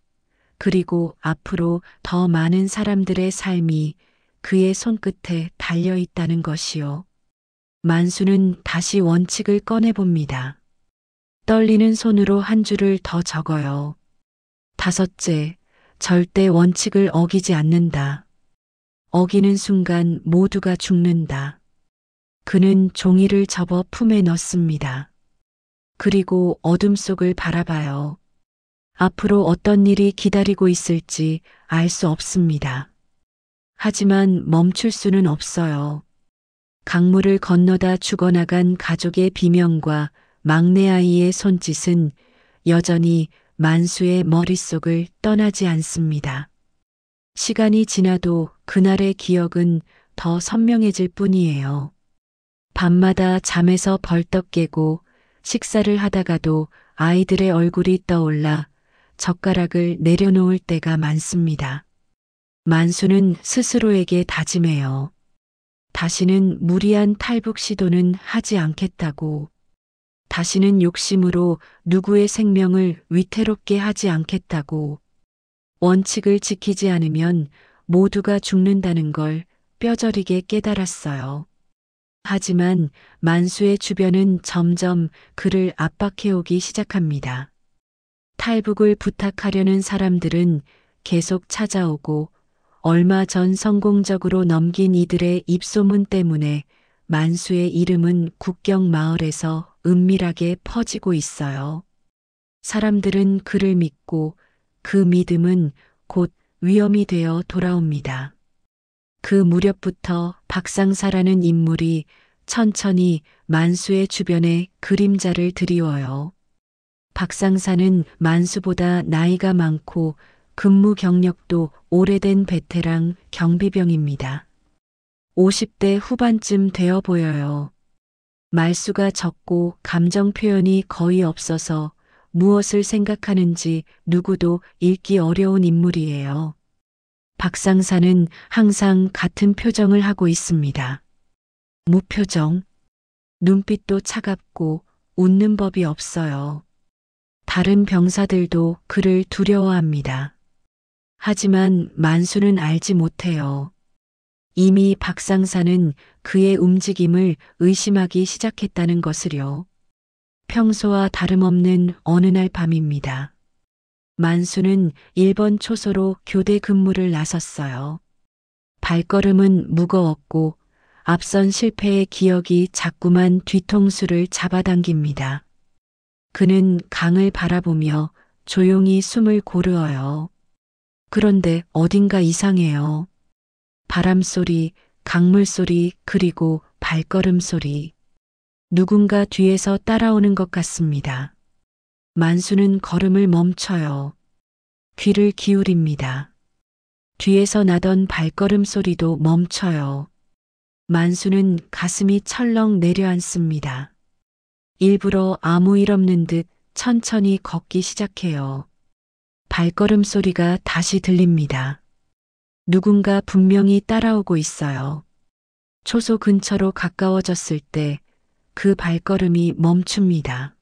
그리고 앞으로 더 많은 사람들의 삶이 그의 손끝에 달려 있다는 것이요. 만수는 다시 원칙을 꺼내봅니다. 떨리는 손으로 한 줄을 더 적어요. 다섯째, 절대 원칙을 어기지 않는다. 어기는 순간 모두가 죽는다. 그는 종이를 접어 품에 넣습니다. 그리고 어둠 속을 바라봐요. 앞으로 어떤 일이 기다리고 있을지 알 수 없습니다. 하지만 멈출 수는 없어요. 강물을 건너다 죽어나간 가족의 비명과 막내 아이의 손짓은 여전히 만수의 머릿속을 떠나지 않습니다. 시간이 지나도 그날의 기억은 더 선명해질 뿐이에요. 밤마다 잠에서 벌떡 깨고 식사를 하다가도 아이들의 얼굴이 떠올라 젓가락을 내려놓을 때가 많습니다. 만수는 스스로에게 다짐해요. 다시는 무리한 탈북 시도는 하지 않겠다고. 다시는 욕심으로 누구의 생명을 위태롭게 하지 않겠다고. 원칙을 지키지 않으면 모두가 죽는다는 걸 뼈저리게 깨달았어요. 하지만 만수의 주변은 점점 그를 압박해오기 시작합니다. 탈북을 부탁하려는 사람들은 계속 찾아오고 얼마 전 성공적으로 넘긴 이들의 입소문 때문에 만수의 이름은 국경 마을에서 은밀하게 퍼지고 있어요. 사람들은 그를 믿고 그 믿음은 곧 위험이 되어 돌아옵니다. 그 무렵부터 박상사라는 인물이 천천히 만수의 주변에 그림자를 드리워요. 박상사는 만수보다 나이가 많고 근무 경력도 오래된 베테랑 경비병입니다. 50대 후반쯤 되어 보여요. 말수가 적고 감정 표현이 거의 없어서 무엇을 생각하는지 누구도 읽기 어려운 인물이에요. 박상사는 항상 같은 표정을 하고 있습니다. 무표정. 눈빛도 차갑고 웃는 법이 없어요. 다른 병사들도 그를 두려워합니다. 하지만 만수는 알지 못해요. 이미 박상사는 그의 움직임을 의심하기 시작했다는 것을요. 평소와 다름없는 어느 날 밤입니다. 만수는 1번 초소로 교대 근무를 나섰어요. 발걸음은 무거웠고 앞선 실패의 기억이 자꾸만 뒤통수를 잡아당깁니다. 그는 강을 바라보며 조용히 숨을 고르어요. 그런데 어딘가 이상해요. 바람 소리, 강물 소리, 그리고 발걸음 소리. 누군가 뒤에서 따라오는 것 같습니다. 만수는 걸음을 멈춰요. 귀를 기울입니다. 뒤에서 나던 발걸음 소리도 멈춰요. 만수는 가슴이 철렁 내려앉습니다. 일부러 아무 일 없는 듯 천천히 걷기 시작해요. 발걸음 소리가 다시 들립니다. 누군가 분명히 따라오고 있어요. 초소 근처로 가까워졌을 때 그 발걸음이 멈춥니다.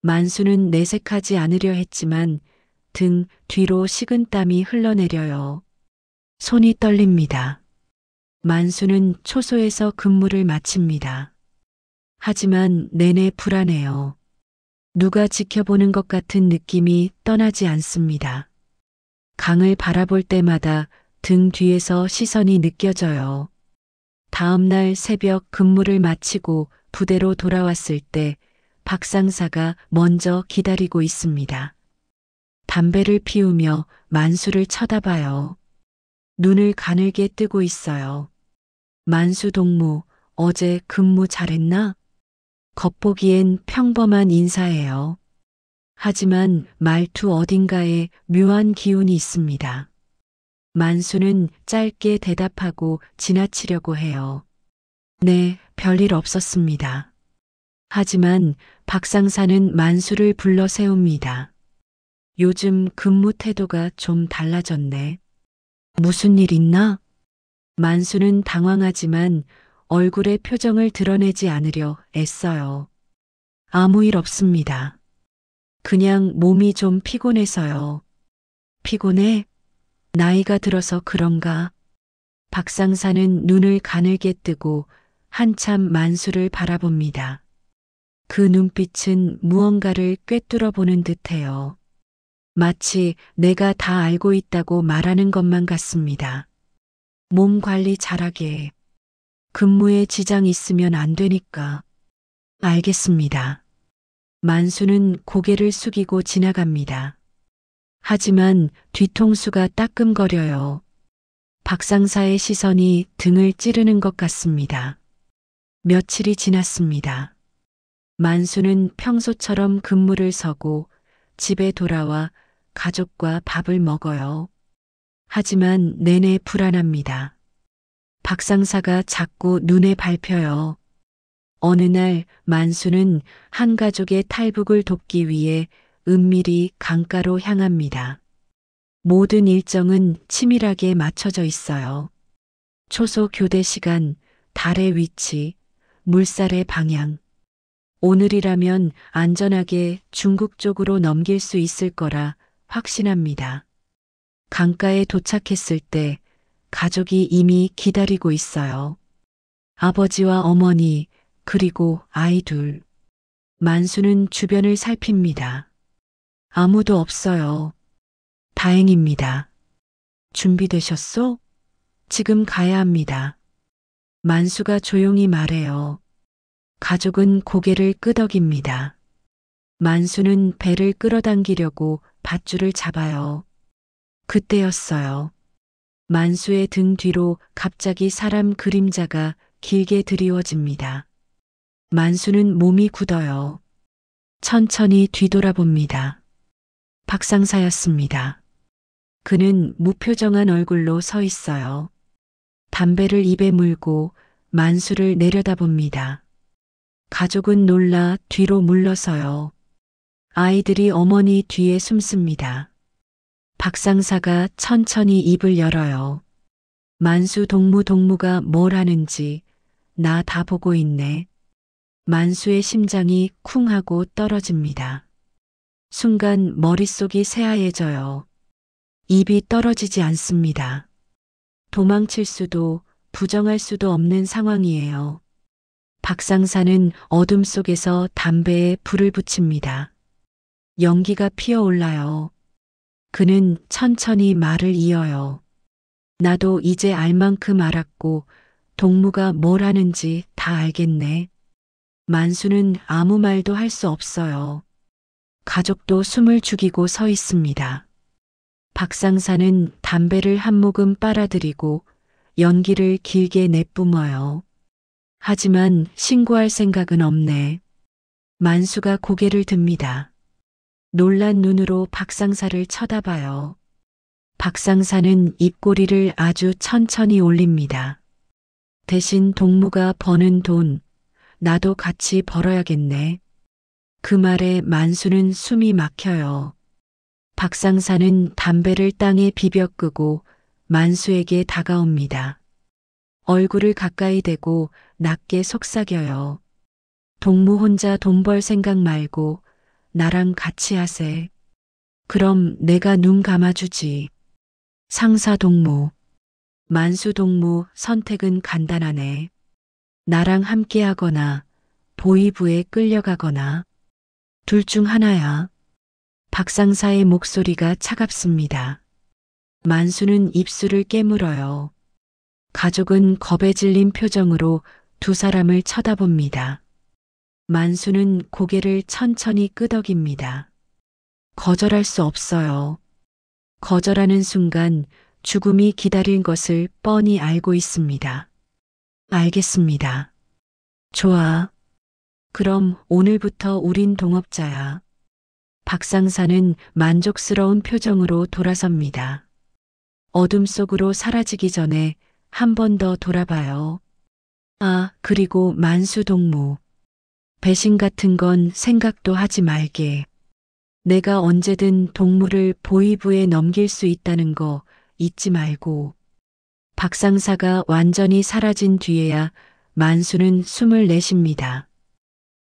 만수는 내색하지 않으려 했지만 등 뒤로 식은땀이 흘러내려요. 손이 떨립니다. 만수는 초소에서 근무를 마칩니다. 하지만 내내 불안해요. 누가 지켜보는 것 같은 느낌이 떠나지 않습니다. 강을 바라볼 때마다 등 뒤에서 시선이 느껴져요. 다음 날 새벽 근무를 마치고 부대로 돌아왔을 때 박상사가 먼저 기다리고 있습니다. 담배를 피우며 만수를 쳐다봐요. 눈을 가늘게 뜨고 있어요. 만수 동무, 어제 근무 잘했나? 겉보기엔 평범한 인사예요. 하지만 말투 어딘가에 묘한 기운이 있습니다. 만수는 짧게 대답하고 지나치려고 해요. 네, 별일 없었습니다. 하지만 박상사는 만수를 불러 세웁니다. 요즘 근무 태도가 좀 달라졌네. 무슨 일 있나? 만수는 당황하지만 얼굴의 표정을 드러내지 않으려 애써요. 아무 일 없습니다. 그냥 몸이 좀 피곤해서요. 피곤해? 나이가 들어서 그런가? 박상사는 눈을 가늘게 뜨고 한참 만수를 바라봅니다. 그 눈빛은 무언가를 꿰뚫어 보는 듯해요. 마치 내가 다 알고 있다고 말하는 것만 같습니다. 몸 관리 잘하게. 근무에 지장 있으면 안 되니까. 알겠습니다. 만수는 고개를 숙이고 지나갑니다. 하지만 뒤통수가 따끔거려요. 박상사의 시선이 등을 찌르는 것 같습니다. 며칠이 지났습니다. 만수는 평소처럼 근무를 서고 집에 돌아와 가족과 밥을 먹어요. 하지만 내내 불안합니다. 박상사가 자꾸 눈에 밟혀요. 어느 날 만수는 한 가족의 탈북을 돕기 위해 은밀히 강가로 향합니다. 모든 일정은 치밀하게 맞춰져 있어요. 초소 교대 시간, 달의 위치, 물살의 방향. 오늘이라면 안전하게 중국 쪽으로 넘길 수 있을 거라 확신합니다. 강가에 도착했을 때 가족이 이미 기다리고 있어요. 아버지와 어머니, 그리고 아이 둘. 만수는 주변을 살핍니다. 아무도 없어요. 다행입니다. 준비되셨소? 지금 가야 합니다. 만수가 조용히 말해요. 가족은 고개를 끄덕입니다. 만수는 배를 끌어당기려고 밧줄을 잡아요. 그때였어요. 만수의 등 뒤로 갑자기 사람 그림자가 길게 드리워집니다. 만수는 몸이 굳어요. 천천히 뒤돌아봅니다. 박상사였습니다. 그는 무표정한 얼굴로 서 있어요. 담배를 입에 물고 만수를 내려다봅니다. 가족은 놀라 뒤로 물러서요. 아이들이 어머니 뒤에 숨습니다. 박상사가 천천히 입을 열어요. 만수 동무가 뭘 하는지 나 다 보고 있네. 만수의 심장이 쿵 하고 떨어집니다. 순간 머릿속이 새하얘져요. 입이 떨어지지 않습니다. 도망칠 수도 부정할 수도 없는 상황이에요. 박상사는 어둠 속에서 담배에 불을 붙입니다. 연기가 피어올라요. 그는 천천히 말을 이어요. 나도 이제 알 만큼 알았고 동무가 뭘 하는지 다 알겠네. 만수는 아무 말도 할 수 없어요. 가족도 숨을 죽이고 서 있습니다. 박상사는 담배를 한 모금 빨아들이고 연기를 길게 내뿜어요. 하지만 신고할 생각은 없네. 만수가 고개를 듭니다. 놀란 눈으로 박상사를 쳐다봐요. 박상사는 입꼬리를 아주 천천히 올립니다. 대신 동무가 버는 돈, 나도 같이 벌어야겠네. 그 말에 만수는 숨이 막혀요. 박상사는 담배를 땅에 비벼 끄고 만수에게 다가옵니다. 얼굴을 가까이 대고 낮게 속삭여요. 동무 혼자 돈 벌 생각 말고 나랑 같이 하세. 그럼 내가 눈 감아주지. 상사 동무, 만수 동무 선택은 간단하네. 나랑 함께 하거나 보위부에 끌려가거나 둘 중 하나야. 박상사의 목소리가 차갑습니다. 만수는 입술을 깨물어요. 가족은 겁에 질린 표정으로 두 사람을 쳐다봅니다. 만수는 고개를 천천히 끄덕입니다. 거절할 수 없어요. 거절하는 순간 죽음이 기다린 것을 뻔히 알고 있습니다. 알겠습니다. 좋아. 그럼 오늘부터 우린 동업자야. 박상사는 만족스러운 표정으로 돌아섭니다. 어둠 속으로 사라지기 전에 한 번 더 돌아봐요. 아, 그리고 만수 동무. 배신 같은 건 생각도 하지 말게. 내가 언제든 동무를 보위부에 넘길 수 있다는 거 잊지 말고. 박상사가 완전히 사라진 뒤에야 만수는 숨을 내쉽니다.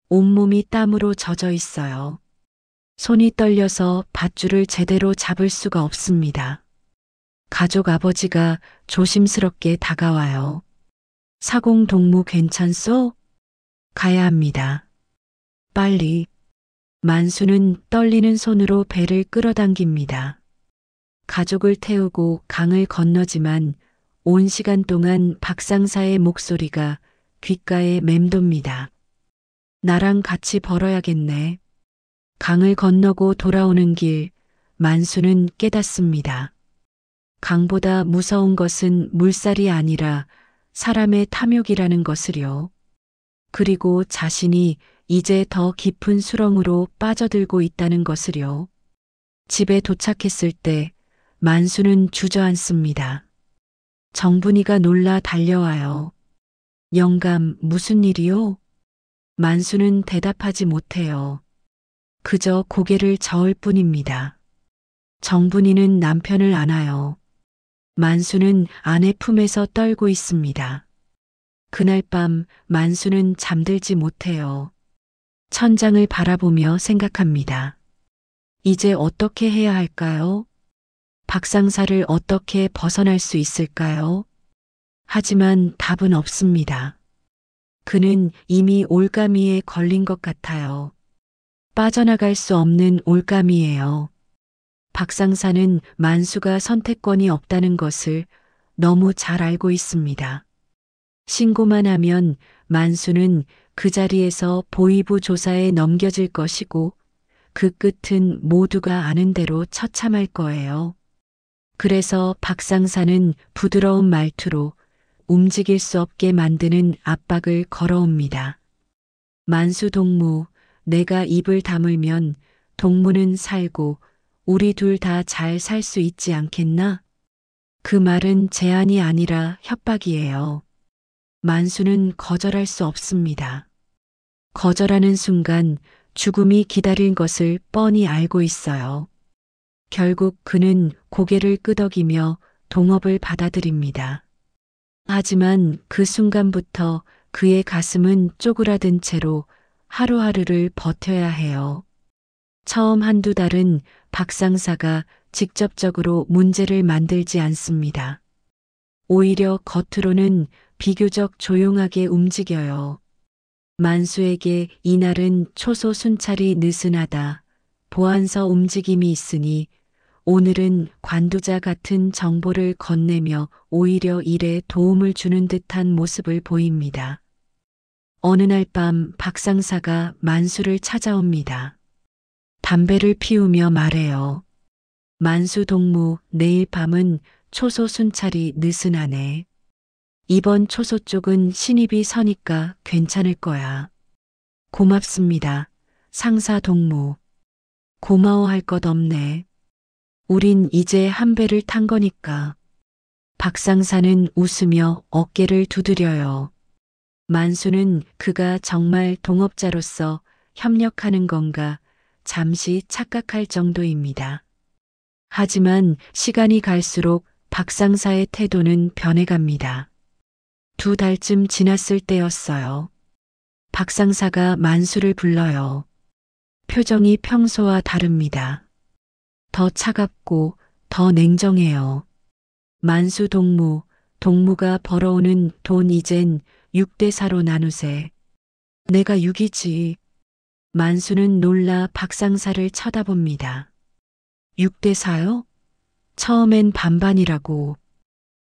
온몸이 땀으로 젖어 있어요. 손이 떨려서 밧줄을 제대로 잡을 수가 없습니다. 가족 아버지가 조심스럽게 다가와요. 사공 동무 괜찮소? 가야 합니다. 빨리. 만수는 떨리는 손으로 배를 끌어당깁니다. 가족을 태우고 강을 건너지만 온 시간 동안 박상사의 목소리가 귓가에 맴돕니다. 나랑 같이 벌어야겠네. 강을 건너고 돌아오는 길, 만수는 깨닫습니다. 강보다 무서운 것은 물살이 아니라 사람의 탐욕이라는 것을요. 그리고 자신이 이제 더 깊은 수렁으로 빠져들고 있다는 것을요. 집에 도착했을 때 만수는 주저앉습니다. 정분이가 놀라 달려와요. 영감, 무슨 일이요? 만수는 대답하지 못해요. 그저 고개를 저을 뿐입니다. 정분이는 남편을 안아요. 만수는 아내 품에서 떨고 있습니다. 그날 밤 만수는 잠들지 못해요. 천장을 바라보며 생각합니다. 이제 어떻게 해야 할까요? 박상사를 어떻게 벗어날 수 있을까요? 하지만 답은 없습니다. 그는 이미 올가미에 걸린 것 같아요. 빠져나갈 수 없는 올가미예요. 박상사는 만수가 선택권이 없다는 것을 너무 잘 알고 있습니다. 신고만 하면 만수는 그 자리에서 보위부 조사에 넘겨질 것이고 그 끝은 모두가 아는 대로 처참할 거예요. 그래서 박상사는 부드러운 말투로 움직일 수 없게 만드는 압박을 걸어옵니다. 만수 동무, 내가 입을 다물면 동무는 살고 우리 둘 다 잘 살 수 있지 않겠나? 그 말은 제안이 아니라 협박이에요. 만수는 거절할 수 없습니다. 거절하는 순간 죽음이 기다린 것을 뻔히 알고 있어요. 결국 그는 고개를 끄덕이며 동업을 받아들입니다. 하지만 그 순간부터 그의 가슴은 쪼그라든 채로 하루하루를 버텨야 해요. 처음 한두 달은 박상사가 직접적으로 문제를 만들지 않습니다. 오히려 겉으로는 비교적 조용하게 움직여요. 만수에게 이날은 초소 순찰이 느슨하다. 보안서 움직임이 있으니 오늘은 관두자 같은 정보를 건네며 오히려 일에 도움을 주는 듯한 모습을 보입니다. 어느 날 밤 박상사가 만수를 찾아옵니다. 담배를 피우며 말해요. 만수 동무, 내일 밤은 초소 순찰이 느슨하네. 이번 초소 쪽은 신입이 서니까 괜찮을 거야. 고맙습니다. 상사 동무. 고마워할 것 없네. 우린 이제 한 배를 탄 거니까. 박상사는 웃으며 어깨를 두드려요. 만수는 그가 정말 동업자로서 협력하는 건가 잠시 착각할 정도입니다. 하지만 시간이 갈수록 박상사의 태도는 변해갑니다. 2달쯤 지났을 때였어요. 박상사가 만수를 불러요. 표정이 평소와 다릅니다. 더 차갑고 더 냉정해요. 만수 동무, 동무가 벌어오는 돈 이젠 6대4로 나누세. 내가 6이지. 만수는 놀라 박상사를 쳐다봅니다. 6대4요? 처음엔 반반이라고.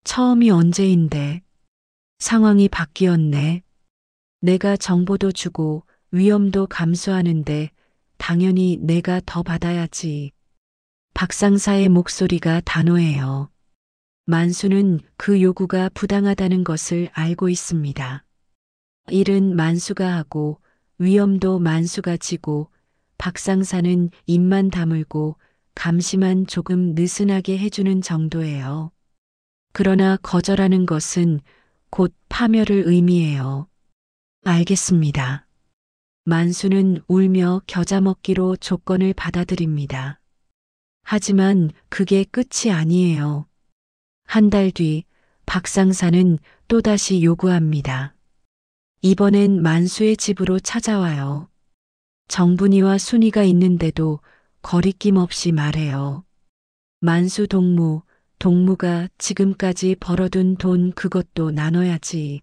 처음이 언제인데. 상황이 바뀌었네. 내가 정보도 주고 위험도 감수하는데 당연히 내가 더 받아야지. 박상사의 목소리가 단호해요. 만수는 그 요구가 부당하다는 것을 알고 있습니다. 일은 만수가 하고 위험도 만수가 지고 박상사는 입만 다물고 감시만 조금 느슨하게 해주는 정도예요. 그러나 거절하는 것은 곧 파멸을 의미해요. 알겠습니다. 만수는 울며 겨자 먹기로 조건을 받아들입니다. 하지만 그게 끝이 아니에요. 한 달 뒤 박상사는 또다시 요구합니다. 이번엔 만수의 집으로 찾아와요. 정분이와 순이가 있는데도 거리낌 없이 말해요. 만수 동무, 동무가 지금까지 벌어둔 돈 그것도 나눠야지.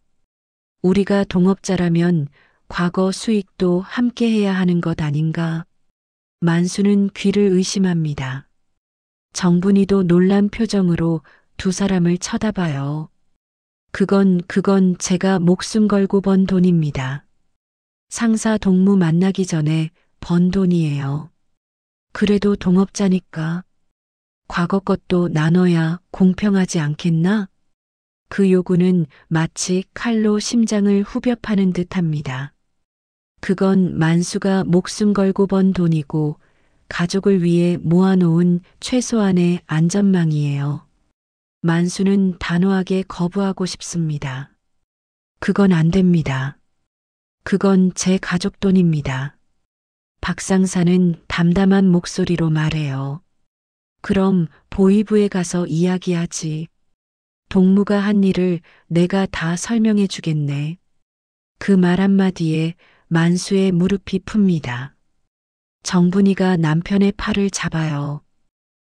우리가 동업자라면 과거 수익도 함께 해야 하는 것 아닌가? 만수는 귀를 의심합니다. 정분이도 놀란 표정으로 두 사람을 쳐다봐요. 그건 제가 목숨 걸고 번 돈입니다. 상사 동무 만나기 전에 번 돈이에요. 그래도 동업자니까 과거 것도 나눠야 공평하지 않겠나? 그 요구는 마치 칼로 심장을 후벼 파는 듯합니다. 그건 만수가 목숨 걸고 번 돈이고 가족을 위해 모아놓은 최소한의 안전망이에요. 만수는 단호하게 거부하고 싶습니다. 그건 안 됩니다. 그건 제 가족 돈입니다. 박상사는 담담한 목소리로 말해요. 그럼 보위부에 가서 이야기하지. 동무가 한 일을 내가 다 설명해 주겠네. 그 말 한마디에 만수의 무릎이 풉니다. 정분이가 남편의 팔을 잡아요.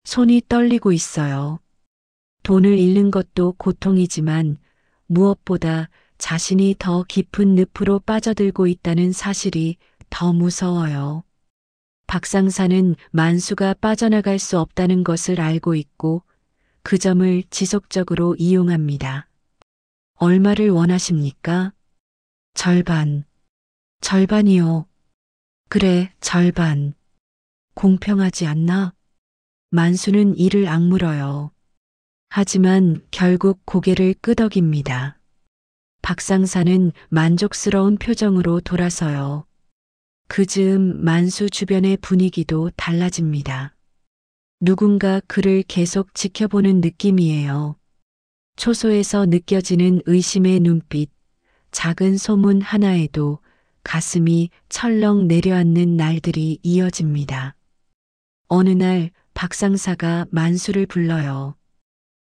손이 떨리고 있어요. 돈을 잃는 것도 고통이지만 무엇보다 자신이 더 깊은 늪으로 빠져들고 있다는 사실이 더 무서워요. 박상사는 만수가 빠져나갈 수 없다는 것을 알고 있고 그 점을 지속적으로 이용합니다. 얼마를 원하십니까? 절반. 절반이요. 그래, 절반. 공평하지 않나? 만수는 이를 악물어요. 하지만 결국 고개를 끄덕입니다. 박상사는 만족스러운 표정으로 돌아서요. 그 즈음 만수 주변의 분위기도 달라집니다. 누군가 그를 계속 지켜보는 느낌이에요. 초소에서 느껴지는 의심의 눈빛, 작은 소문 하나에도 가슴이 철렁 내려앉는 날들이 이어집니다. 어느 날 박상사가 만수를 불러요.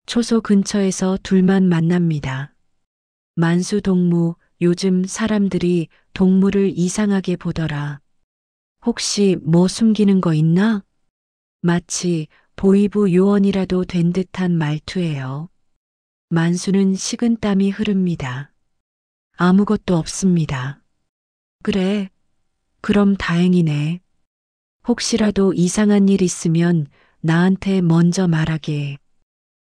초소 근처에서 둘만 만납니다. 만수 동무, 요즘 사람들이 동무를 이상하게 보더라. 혹시 뭐 숨기는 거 있나? 마치 보이부 요원이라도 된 듯한 말투예요. 만수는 식은땀이 흐릅니다. 아무것도 없습니다. 그래, 그럼 다행이네. 혹시라도 이상한 일 있으면 나한테 먼저 말하게.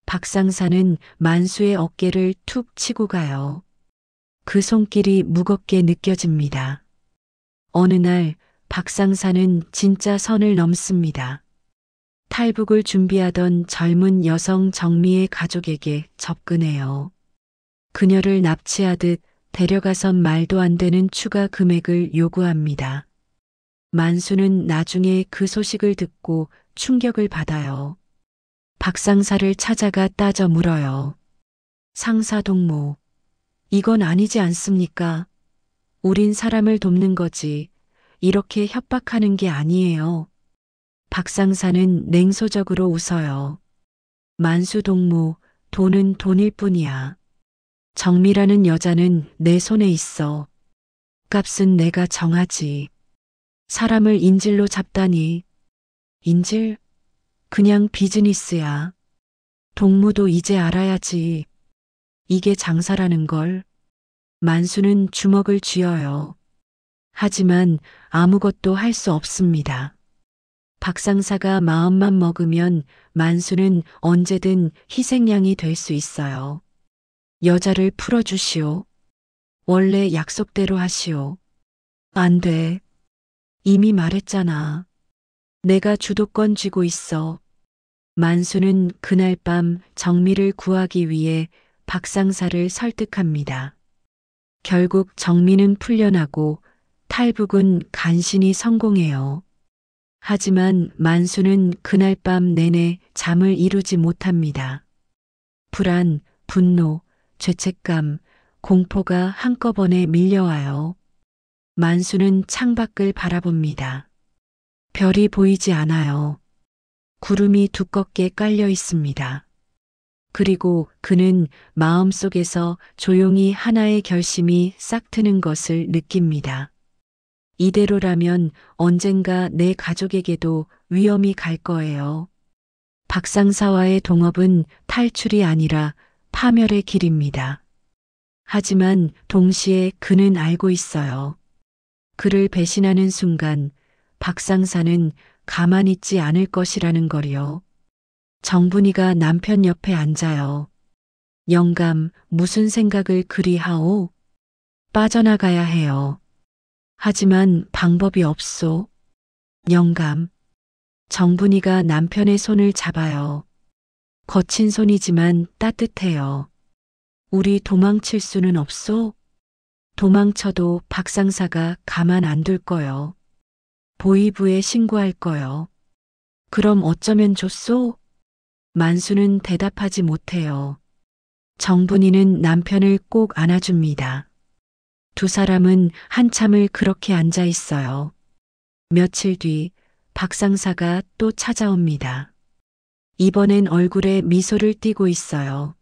박상사는 만수의 어깨를 툭 치고 가요. 그 손길이 무겁게 느껴집니다. 어느 날 박상사는 진짜 선을 넘습니다. 탈북을 준비하던 젊은 여성 정미의 가족에게 접근해요. 그녀를 납치하듯 데려가선 말도 안 되는 추가 금액을 요구합니다. 만수는 나중에 그 소식을 듣고 충격을 받아요. 박상사를 찾아가 따져 물어요. 상사 동무, 이건 아니지 않습니까? 우린 사람을 돕는 거지. 이렇게 협박하는 게 아니에요. 박상사는 냉소적으로 웃어요. 만수 동무, 돈은 돈일 뿐이야. 정미라는 여자는 내 손에 있어. 값은 내가 정하지. 사람을 인질로 잡다니. 인질? 그냥 비즈니스야. 동무도 이제 알아야지. 이게 장사라는 걸. 만수는 주먹을 쥐어요. 하지만 아무것도 할 수 없습니다. 박상사가 마음만 먹으면 만수는 언제든 희생양이 될 수 있어요. 여자를 풀어주시오. 원래 약속대로 하시오. 안 돼. 이미 말했잖아. 내가 주도권 쥐고 있어. 만수는 그날 밤 정미를 구하기 위해 박상사를 설득합니다. 결국 정미는 풀려나고 탈북은 간신히 성공해요. 하지만 만수는 그날 밤 내내 잠을 이루지 못합니다. 불안, 분노, 죄책감, 공포가 한꺼번에 밀려와요. 만수는 창밖을 바라봅니다. 별이 보이지 않아요. 구름이 두껍게 깔려 있습니다. 그리고 그는 마음속에서 조용히 하나의 결심이 싹 트는 것을 느낍니다. 이대로라면 언젠가 내 가족에게도 위험이 갈 거예요. 박상사와의 동업은 탈출이 아니라 파멸의 길입니다. 하지만 동시에 그는 알고 있어요. 그를 배신하는 순간 박상사는 가만히 있지 않을 것이라는 걸요. 정분이가 남편 옆에 앉아요. 영감, 무슨 생각을 그리 하오? 빠져나가야 해요. 하지만 방법이 없소. 영감. 정분이가 남편의 손을 잡아요. 거친 손이지만 따뜻해요. 우리 도망칠 수는 없소? 도망쳐도 박상사가 가만 안 둘 거요. 보이부에 신고할 거요. 그럼 어쩌면 좋소? 만수는 대답하지 못해요. 정분이는 남편을 꼭 안아줍니다. 두 사람은 한참을 그렇게 앉아 있어요. 며칠 뒤 박상사가 또 찾아옵니다. 이번엔 얼굴에 미소를 띠고 있어요.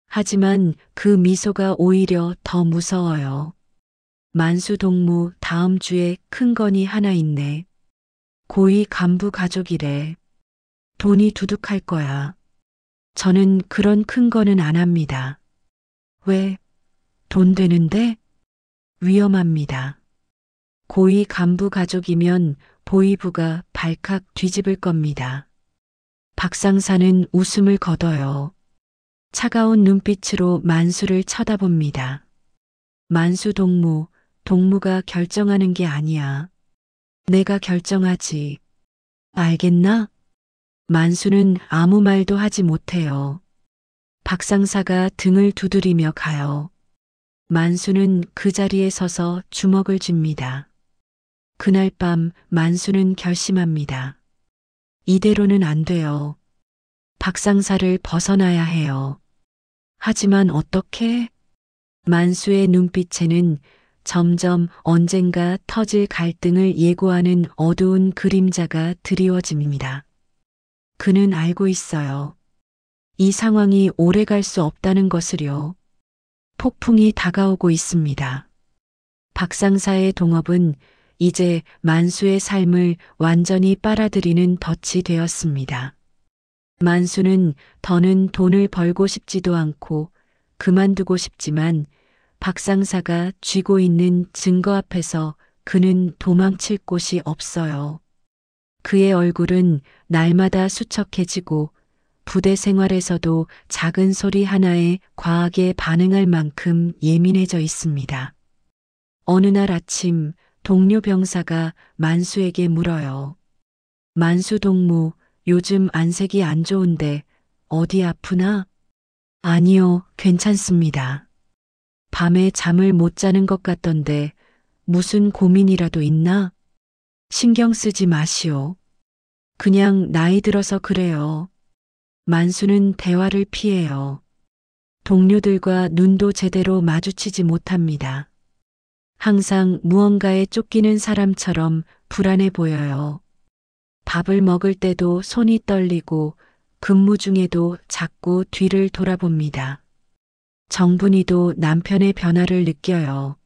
하지만 그 미소가 오히려 더 무서워요. 만수 동무 다음 주에 큰 건이 하나 있네. 고위 간부 가족이래. 돈이 두둑할 거야. 저는 그런 큰 거는 안 합니다. 왜? 돈 되는데? 위험합니다. 고위 간부 가족이면 보위부가 발칵 뒤집을 겁니다. 박상사는 웃음을 거둬요. 차가운 눈빛으로 만수를 쳐다봅니다. 만수 동무, 동무가 결정하는 게 아니야. 내가 결정하지. 알겠나? 만수는 아무 말도 하지 못해요. 박 상사가 등을 두드리며 가요. 만수는 그 자리에 서서 주먹을 쥡니다. 그날 밤 만수는 결심합니다. 이대로는 안 돼요. 박 상사를 벗어나야 해요. 하지만 어떻게? 만수의 눈빛에는 점점 언젠가 터질 갈등을 예고하는 어두운 그림자가 드리워집니다. 그는 알고 있어요. 이 상황이 오래 갈 수 없다는 것을요. 폭풍이 다가오고 있습니다. 박 상사의 동업은 이제 만수의 삶을 완전히 빨아들이는 덫이 되었습니다. 만수는 더는 돈을 벌고 싶지도 않고 그만두고 싶지만 박 상사가 쥐고 있는 증거 앞에서 그는 도망칠 곳이 없어요. 그의 얼굴은 날마다 수척해지고 부대 생활에서도 작은 소리 하나에 과하게 반응할 만큼 예민해져 있습니다. 어느 날 아침 동료 병사가 만수에게 물어요. 만수 동무, 요즘 안색이 안 좋은데 어디 아프나? 아니요, 괜찮습니다. 밤에 잠을 못 자는 것 같던데 무슨 고민이라도 있나? 신경 쓰지 마시오. 그냥 나이 들어서 그래요. 만수는 대화를 피해요. 동료들과 눈도 제대로 마주치지 못합니다. 항상 무언가에 쫓기는 사람처럼 불안해 보여요. 밥을 먹을 때도 손이 떨리고 근무 중에도 자꾸 뒤를 돌아봅니다. 정분이도 남편의 변화를 느껴요.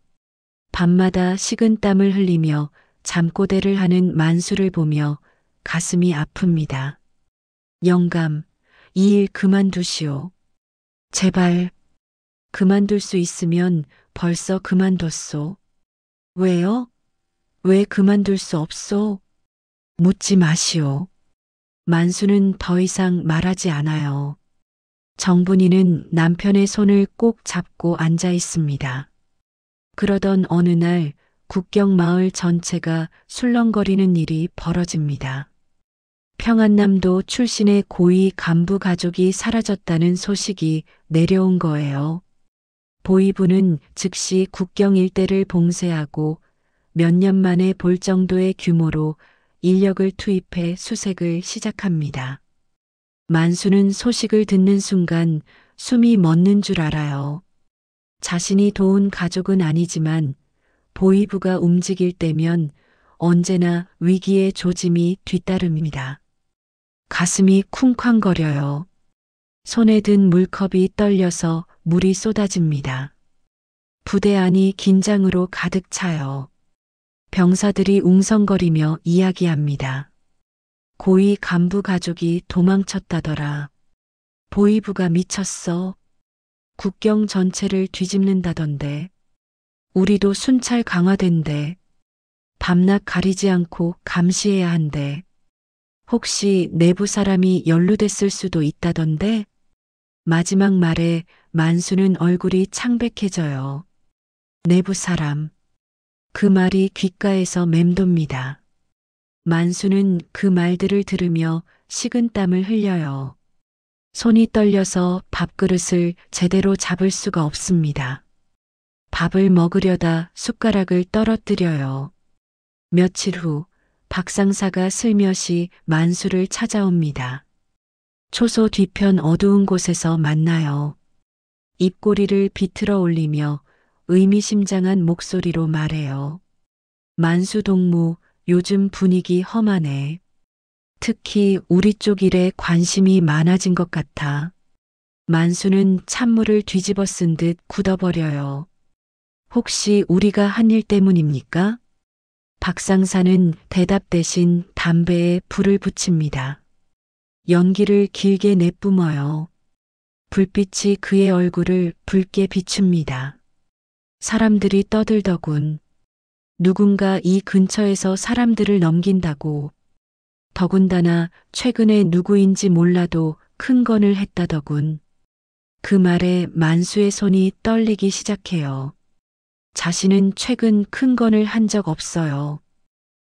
밤마다 식은땀을 흘리며 잠꼬대를 하는 만수를 보며 가슴이 아픕니다. 영감, 이 일 그만두시오. 제발. 그만둘 수 있으면 벌써 그만뒀소. 왜요? 왜 그만둘 수 없소? 묻지 마시오. 만수는 더 이상 말하지 않아요. 정분이는 남편의 손을 꼭 잡고 앉아 있습니다. 그러던 어느 날 국경 마을 전체가 술렁거리는 일이 벌어집니다. 평안남도 출신의 고위 간부 가족이 사라졌다는 소식이 내려온 거예요. 보위부는 즉시 국경 일대를 봉쇄하고 몇 년 만에 볼 정도의 규모로 인력을 투입해 수색을 시작합니다. 만수는 소식을 듣는 순간 숨이 멎는 줄 알아요. 자신이 도운 가족은 아니지만 보위부가 움직일 때면 언제나 위기의 조짐이 뒤따릅니다. 가슴이 쿵쾅거려요. 손에 든 물컵이 떨려서 물이 쏟아집니다. 부대 안이 긴장으로 가득 차요. 병사들이 웅성거리며 이야기합니다. 고위 간부 가족이 도망쳤다더라. 보위부가 미쳤어. 국경 전체를 뒤집는다던데. 우리도 순찰 강화된대. 밤낮 가리지 않고 감시해야 한대. 혹시 내부 사람이 연루됐을 수도 있다던데? 마지막 말에 만수는 얼굴이 창백해져요. 내부 사람. 그 말이 귓가에서 맴돕니다. 만수는 그 말들을 들으며 식은땀을 흘려요. 손이 떨려서 밥그릇을 제대로 잡을 수가 없습니다. 밥을 먹으려다 숟가락을 떨어뜨려요. 며칠 후 박 상사가 슬며시 만수를 찾아옵니다. 초소 뒤편 어두운 곳에서 만나요. 입꼬리를 비틀어 올리며 의미심장한 목소리로 말해요. 만수 동무, 요즘 분위기 험하네. 특히 우리 쪽 일에 관심이 많아진 것 같아. 만수는 찬물을 뒤집어 쓴 듯 굳어버려요. 혹시 우리가 한 일 때문입니까? 박 상사는 대답 대신 담배에 불을 붙입니다. 연기를 길게 내뿜어요. 불빛이 그의 얼굴을 붉게 비춥니다. 사람들이 떠들더군. 누군가 이 근처에서 사람들을 넘긴다고. 더군다나 최근에 누구인지 몰라도 큰 건을 했다더군. 그 말에 만수의 손이 떨리기 시작해요. 자신은 최근 큰 건을 한 적 없어요.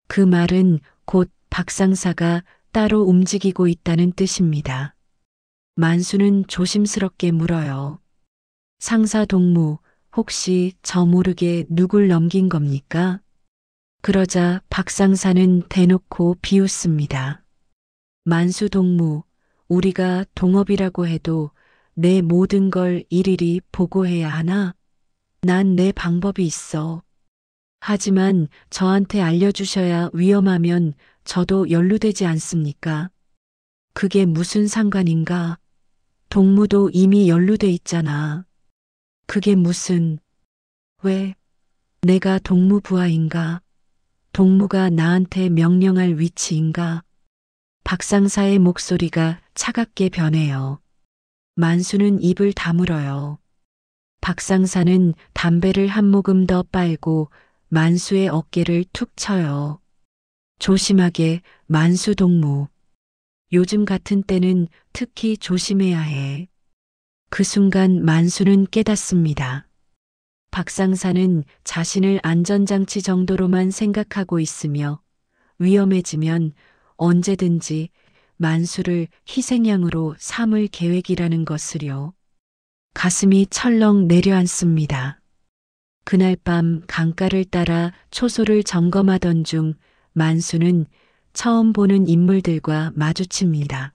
그 말은 곧 박 상사가 따로 움직이고 있다는 뜻입니다. 만수는 조심스럽게 물어요. 상사 동무, 혹시 저 모르게 누굴 넘긴 겁니까? 그러자 박 상사는 대놓고 비웃습니다. 만수 동무, 우리가 동업이라고 해도 내 모든 걸 일일이 보고해야 하나? 난 내 방법이 있어. 하지만 저한테 알려주셔야 위험하면 저도 연루되지 않습니까? 그게 무슨 상관인가? 동무도 이미 연루돼 있잖아. 그게 무슨, 왜, 내가 동무 부하인가? 동무가 나한테 명령할 위치인가? 박상사의 목소리가 차갑게 변해요. 만수는 입을 다물어요. 박상사는 담배를 한 모금 더 빨고 만수의 어깨를 툭 쳐요. 조심하게, 만수 동무. 요즘 같은 때는 특히 조심해야 해. 그 순간 만수는 깨닫습니다. 박상사는 자신을 안전장치 정도로만 생각하고 있으며 위험해지면 언제든지 만수를 희생양으로 삼을 계획이라는 것을요. 가슴이 철렁 내려앉습니다. 그날 밤 강가를 따라 초소를 점검하던 중 만수는 처음 보는 인물들과 마주칩니다.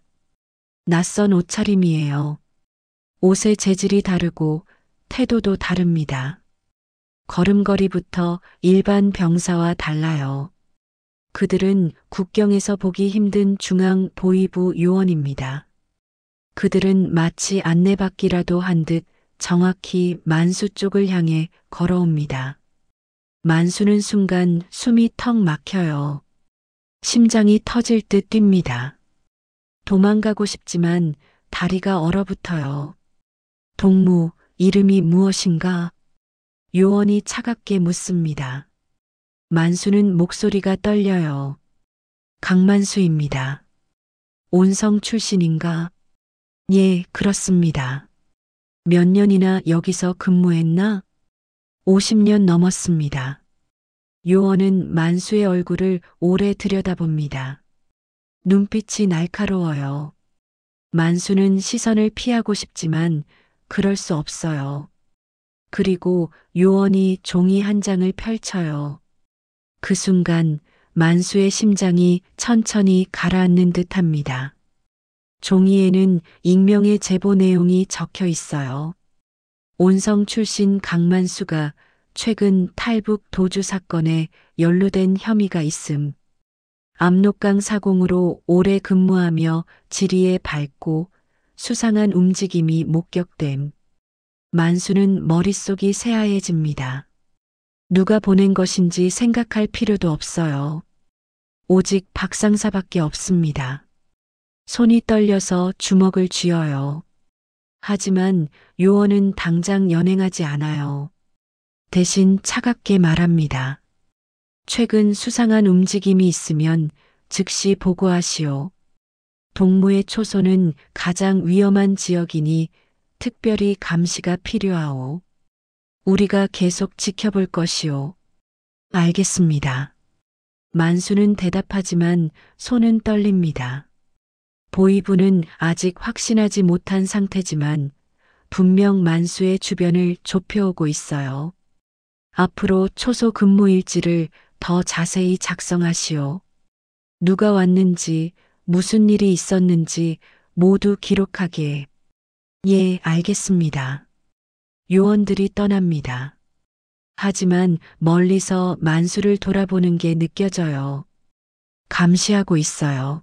낯선 옷차림이에요. 옷의 재질이 다르고 태도도 다릅니다. 걸음걸이부터 일반 병사와 달라요. 그들은 국경에서 보기 힘든 중앙 보위부 요원입니다. 그들은 마치 안내받기라도 한 듯 정확히 만수 쪽을 향해 걸어옵니다. 만수는 순간 숨이 턱 막혀요. 심장이 터질 듯 뜁니다. 도망가고 싶지만 다리가 얼어붙어요. 동무, 이름이 무엇인가? 요원이 차갑게 묻습니다. 만수는 목소리가 떨려요. 강만수입니다. 온성 출신인가? 예, 그렇습니다. 몇 년이나 여기서 근무했나? 50년 넘었습니다. 요원은 만수의 얼굴을 오래 들여다봅니다. 눈빛이 날카로워요. 만수는 시선을 피하고 싶지만 그럴 수 없어요. 그리고 요원이 종이 한 장을 펼쳐요. 그 순간 만수의 심장이 천천히 가라앉는 듯합니다. 종이에는 익명의 제보 내용이 적혀 있어요. 온성 출신 강만수가 최근 탈북 도주 사건에 연루된 혐의가 있음. 압록강 사공으로 오래 근무하며 지리에 밝고 수상한 움직임이 목격됨. 만수는 머릿속이 새하얘집니다. 누가 보낸 것인지 생각할 필요도 없어요. 오직 박상사밖에 없습니다. 손이 떨려서 주먹을 쥐어요. 하지만 요원은 당장 연행하지 않아요. 대신 차갑게 말합니다. 최근 수상한 움직임이 있으면 즉시 보고하시오. 동무의 초소는 가장 위험한 지역이니 특별히 감시가 필요하오. 우리가 계속 지켜볼 것이오. 알겠습니다. 만수는 대답하지만 손은 떨립니다. 보위부는 아직 확신하지 못한 상태지만 분명 만수의 주변을 좁혀오고 있어요. 앞으로 초소 근무 일지를 더 자세히 작성하시오. 누가 왔는지, 무슨 일이 있었는지 모두 기록하게. 예, 알겠습니다. 요원들이 떠납니다. 하지만 멀리서 만수를 돌아보는 게 느껴져요. 감시하고 있어요.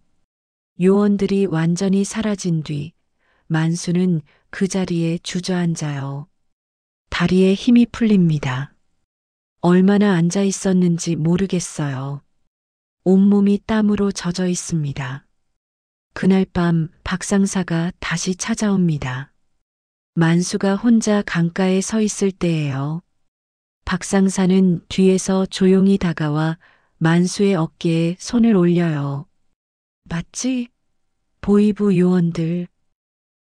요원들이 완전히 사라진 뒤 만수는 그 자리에 주저앉아요. 다리에 힘이 풀립니다. 얼마나 앉아 있었는지 모르겠어요. 온몸이 땀으로 젖어 있습니다. 그날 밤 박상사가 다시 찾아옵니다. 만수가 혼자 강가에 서 있을 때예요. 박상사는 뒤에서 조용히 다가와 만수의 어깨에 손을 올려요. 맞지? 보위부 요원들.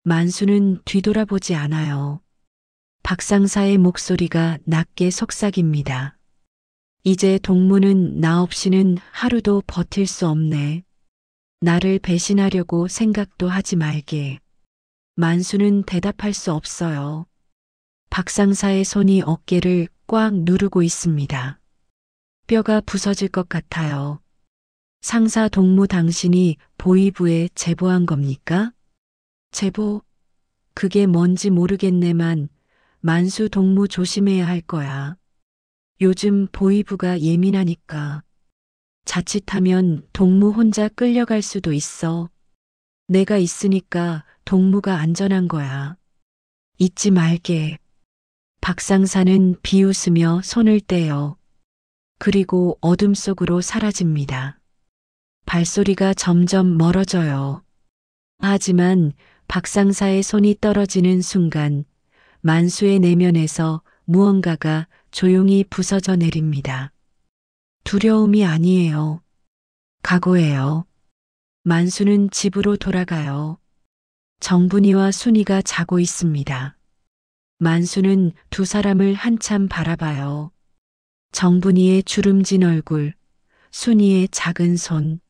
만수는 뒤돌아보지 않아요. 박상사의 목소리가 낮게 속삭입니다. 이제 동무는 나 없이는 하루도 버틸 수 없네. 나를 배신하려고 생각도 하지 말게. 만수는 대답할 수 없어요. 박상사의 손이 어깨를 꽉 누르고 있습니다. 뼈가 부서질 것 같아요. 상사 동무 당신이 보위부에 제보한 겁니까? 제보? 그게 뭔지 모르겠네만 만수 동무 조심해야 할 거야. 요즘 보위부가 예민하니까. 자칫하면 동무 혼자 끌려갈 수도 있어. 내가 있으니까 동무가 안전한 거야. 잊지 말게. 박상사는 비웃으며 손을 떼요. 그리고 어둠 속으로 사라집니다. 발소리가 점점 멀어져요. 하지만 박상사의 손이 떨어지는 순간 만수의 내면에서 무언가가 조용히 부서져 내립니다. 두려움이 아니에요. 각오예요. 만수는 집으로 돌아가요. 정분이와 순이가 자고 있습니다. 만수는 두 사람을 한참 바라봐요. 정분이의 주름진 얼굴, 순이의 작은 손,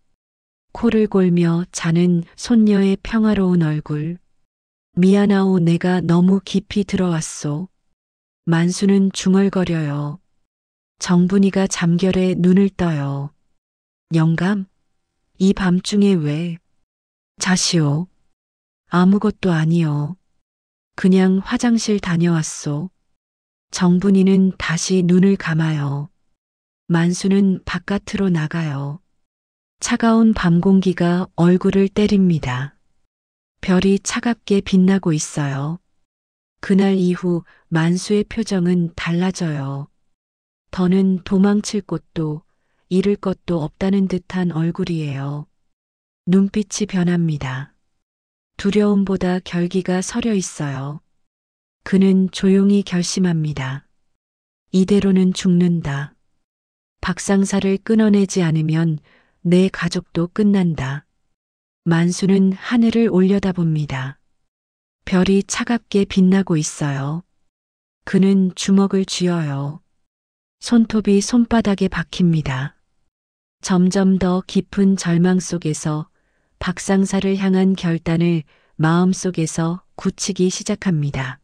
코를 골며 자는 손녀의 평화로운 얼굴. 미안하오 내가 너무 깊이 들어왔소. 만수는 중얼거려요. 정분이가 잠결에 눈을 떠요. 영감? 이 밤중에 왜? 자시오. 아무것도 아니요. 그냥 화장실 다녀왔소. 정분이는 다시 눈을 감아요. 만수는 바깥으로 나가요. 차가운 밤 공기가 얼굴을 때립니다. 별이 차갑게 빛나고 있어요. 그날 이후 만수의 표정은 달라져요. 더는 도망칠 곳도 잃을 것도 없다는 듯한 얼굴이에요. 눈빛이 변합니다. 두려움보다 결기가 서려 있어요. 그는 조용히 결심합니다. 이대로는 죽는다. 박상사를 끊어내지 않으면 내 가족도 끝난다. 만수는 하늘을 올려다봅니다. 별이 차갑게 빛나고 있어요. 그는 주먹을 쥐어요. 손톱이 손바닥에 박힙니다. 점점 더 깊은 절망 속에서 박상사를 향한 결단을 마음속에서 굳히기 시작합니다.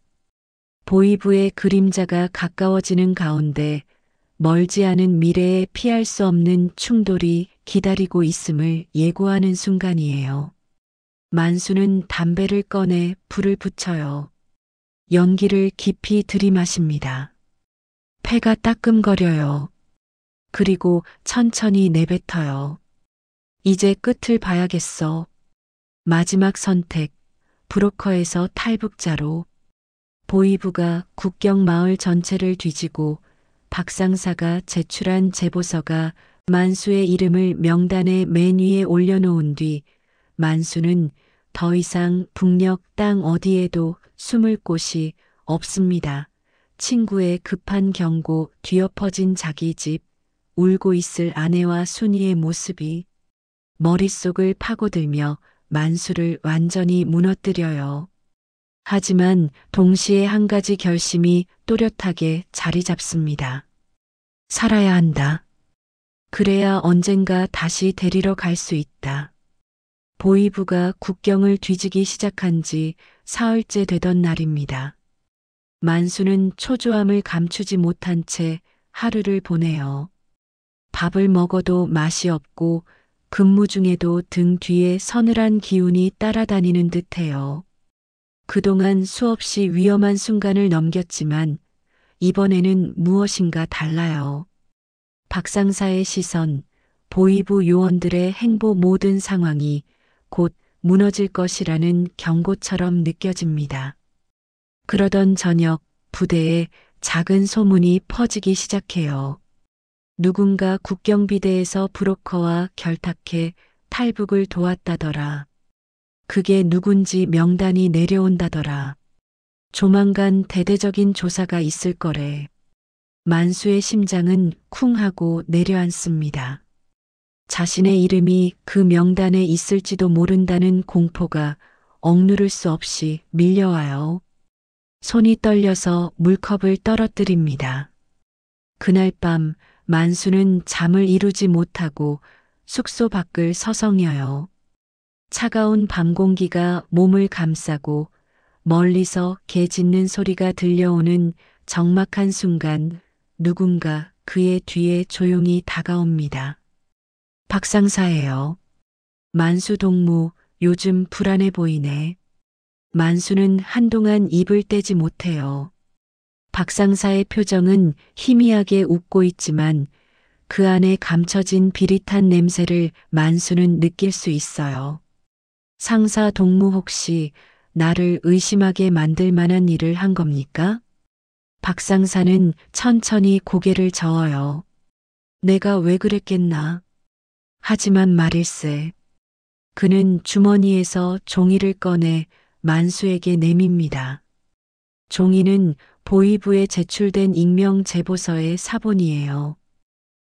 보위부의 그림자가 가까워지는 가운데 멀지 않은 미래에 피할 수 없는 충돌이 기다리고 있음을 예고하는 순간이에요. 만수는 담배를 꺼내 불을 붙여요. 연기를 깊이 들이마십니다. 폐가 따끔거려요. 그리고 천천히 내뱉어요. 이제 끝을 봐야겠어. 마지막 선택, 브로커에서 탈북자로. 보위부가 국경 마을 전체를 뒤지고 박상사가 제출한 제보서가 만수의 이름을 명단의 맨 위에 올려놓은 뒤 만수는 더 이상 북녘 땅 어디에도 숨을 곳이 없습니다. 친구의 급한 경고, 뒤엎어진 자기 집, 울고 있을 아내와 순이의 모습이 머릿속을 파고들며 만수를 완전히 무너뜨려요. 하지만 동시에 한 가지 결심이 또렷하게 자리 잡습니다. 살아야 한다. 그래야 언젠가 다시 데리러 갈 수 있다. 보위부가 국경을 뒤지기 시작한 지 사흘째 되던 날입니다. 만수는 초조함을 감추지 못한 채 하루를 보내요. 밥을 먹어도 맛이 없고 근무 중에도 등 뒤에 서늘한 기운이 따라다니는 듯해요. 그동안 수없이 위험한 순간을 넘겼지만 이번에는 무엇인가 달라요. 박상사의 시선, 보위부 요원들의 행보 모든 상황이 곧 무너질 것이라는 경고처럼 느껴집니다. 그러던 저녁 부대에 작은 소문이 퍼지기 시작해요. 누군가 국경비대에서 브로커와 결탁해 탈북을 도왔다더라. 그게 누군지 명단이 내려온다더라. 조만간 대대적인 조사가 있을 거래. 만수의 심장은 쿵 하고 내려앉습니다. 자신의 이름이 그 명단에 있을지도 모른다는 공포가 억누를 수 없이 밀려와요. 손이 떨려서 물컵을 떨어뜨립니다. 그날 밤 만수는 잠을 이루지 못하고 숙소 밖을 서성여요. 차가운 밤 공기가 몸을 감싸고 멀리서 개 짖는 소리가 들려오는 적막한 순간 누군가 그의 뒤에 조용히 다가옵니다. 박상사예요. 만수 동무, 요즘 불안해 보이네. 만수는 한동안 입을 떼지 못해요. 박상사의 표정은 희미하게 웃고 있지만 그 안에 감춰진 비릿한 냄새를 만수는 느낄 수 있어요. 상사 동무 혹시 나를 의심하게 만들 만한 일을 한 겁니까? 박상사는 천천히 고개를 저어요. 내가 왜 그랬겠나? 하지만 말일세. 그는 주머니에서 종이를 꺼내 만수에게 내밉니다. 종이는 보위부에 제출된 익명 제보서의 사본이에요.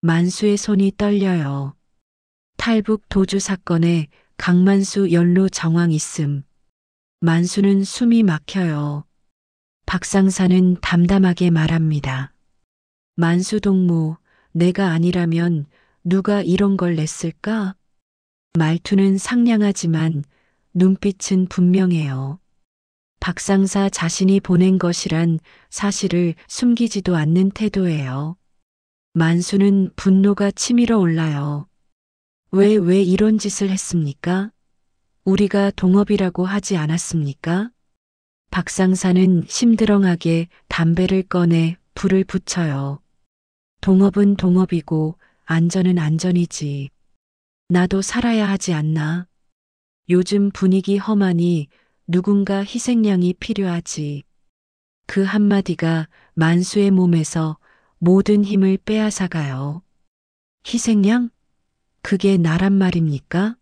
만수의 손이 떨려요. 탈북 도주 사건에 강만수 연루 정황 있음. 만수는 숨이 막혀요. 박상사는 담담하게 말합니다. 만수 동무, 내가 아니라면 누가 이런 걸 냈을까? 말투는 상냥하지만 눈빛은 분명해요. 박상사 자신이 보낸 것이란 사실을 숨기지도 않는 태도예요. 만수는 분노가 치밀어 올라요. 왜 이런 짓을 했습니까? 우리가 동업이라고 하지 않았습니까? 박상사는 심드렁하게 담배를 꺼내 불을 붙여요. 동업은 동업이고 안전은 안전이지. 나도 살아야 하지 않나? 요즘 분위기 험하니 누군가 희생양이 필요하지. 그 한마디가 만수의 몸에서 모든 힘을 빼앗아가요. 희생양? 그게 나란 말입니까?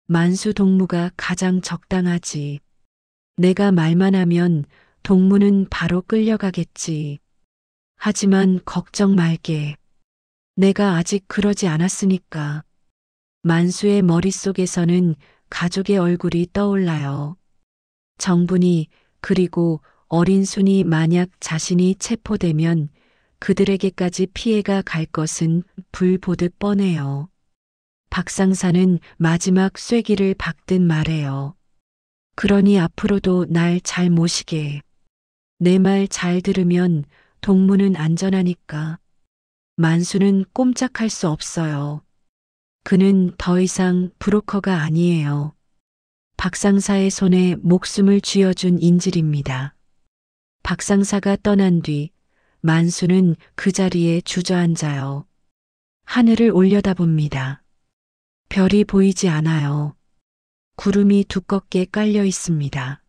만수 동무가 가장 적당하지. 내가 말만 하면 동무는 바로 끌려가겠지. 하지만 걱정 말게. 내가 아직 그러지 않았으니까. 만수의 머릿속에서는 가족의 얼굴이 떠올라요. 정분이 그리고 어린 순이 만약 자신이 체포되면 그들에게까지 피해가 갈 것은 불 보듯 뻔해요. 박상사는 마지막 쐐기를 박듯 말해요. 그러니 앞으로도 날 잘 모시게. 내 말 잘 들으면 동무는 안전하니까. 만수는 꼼짝할 수 없어요. 그는 더 이상 브로커가 아니에요. 박상사의 손에 목숨을 쥐어준 인질입니다. 박상사가 떠난 뒤 만수는 그 자리에 주저앉아요. 하늘을 올려다봅니다. 별이 보이지 않아요. 구름이 두껍게 깔려 있습니다.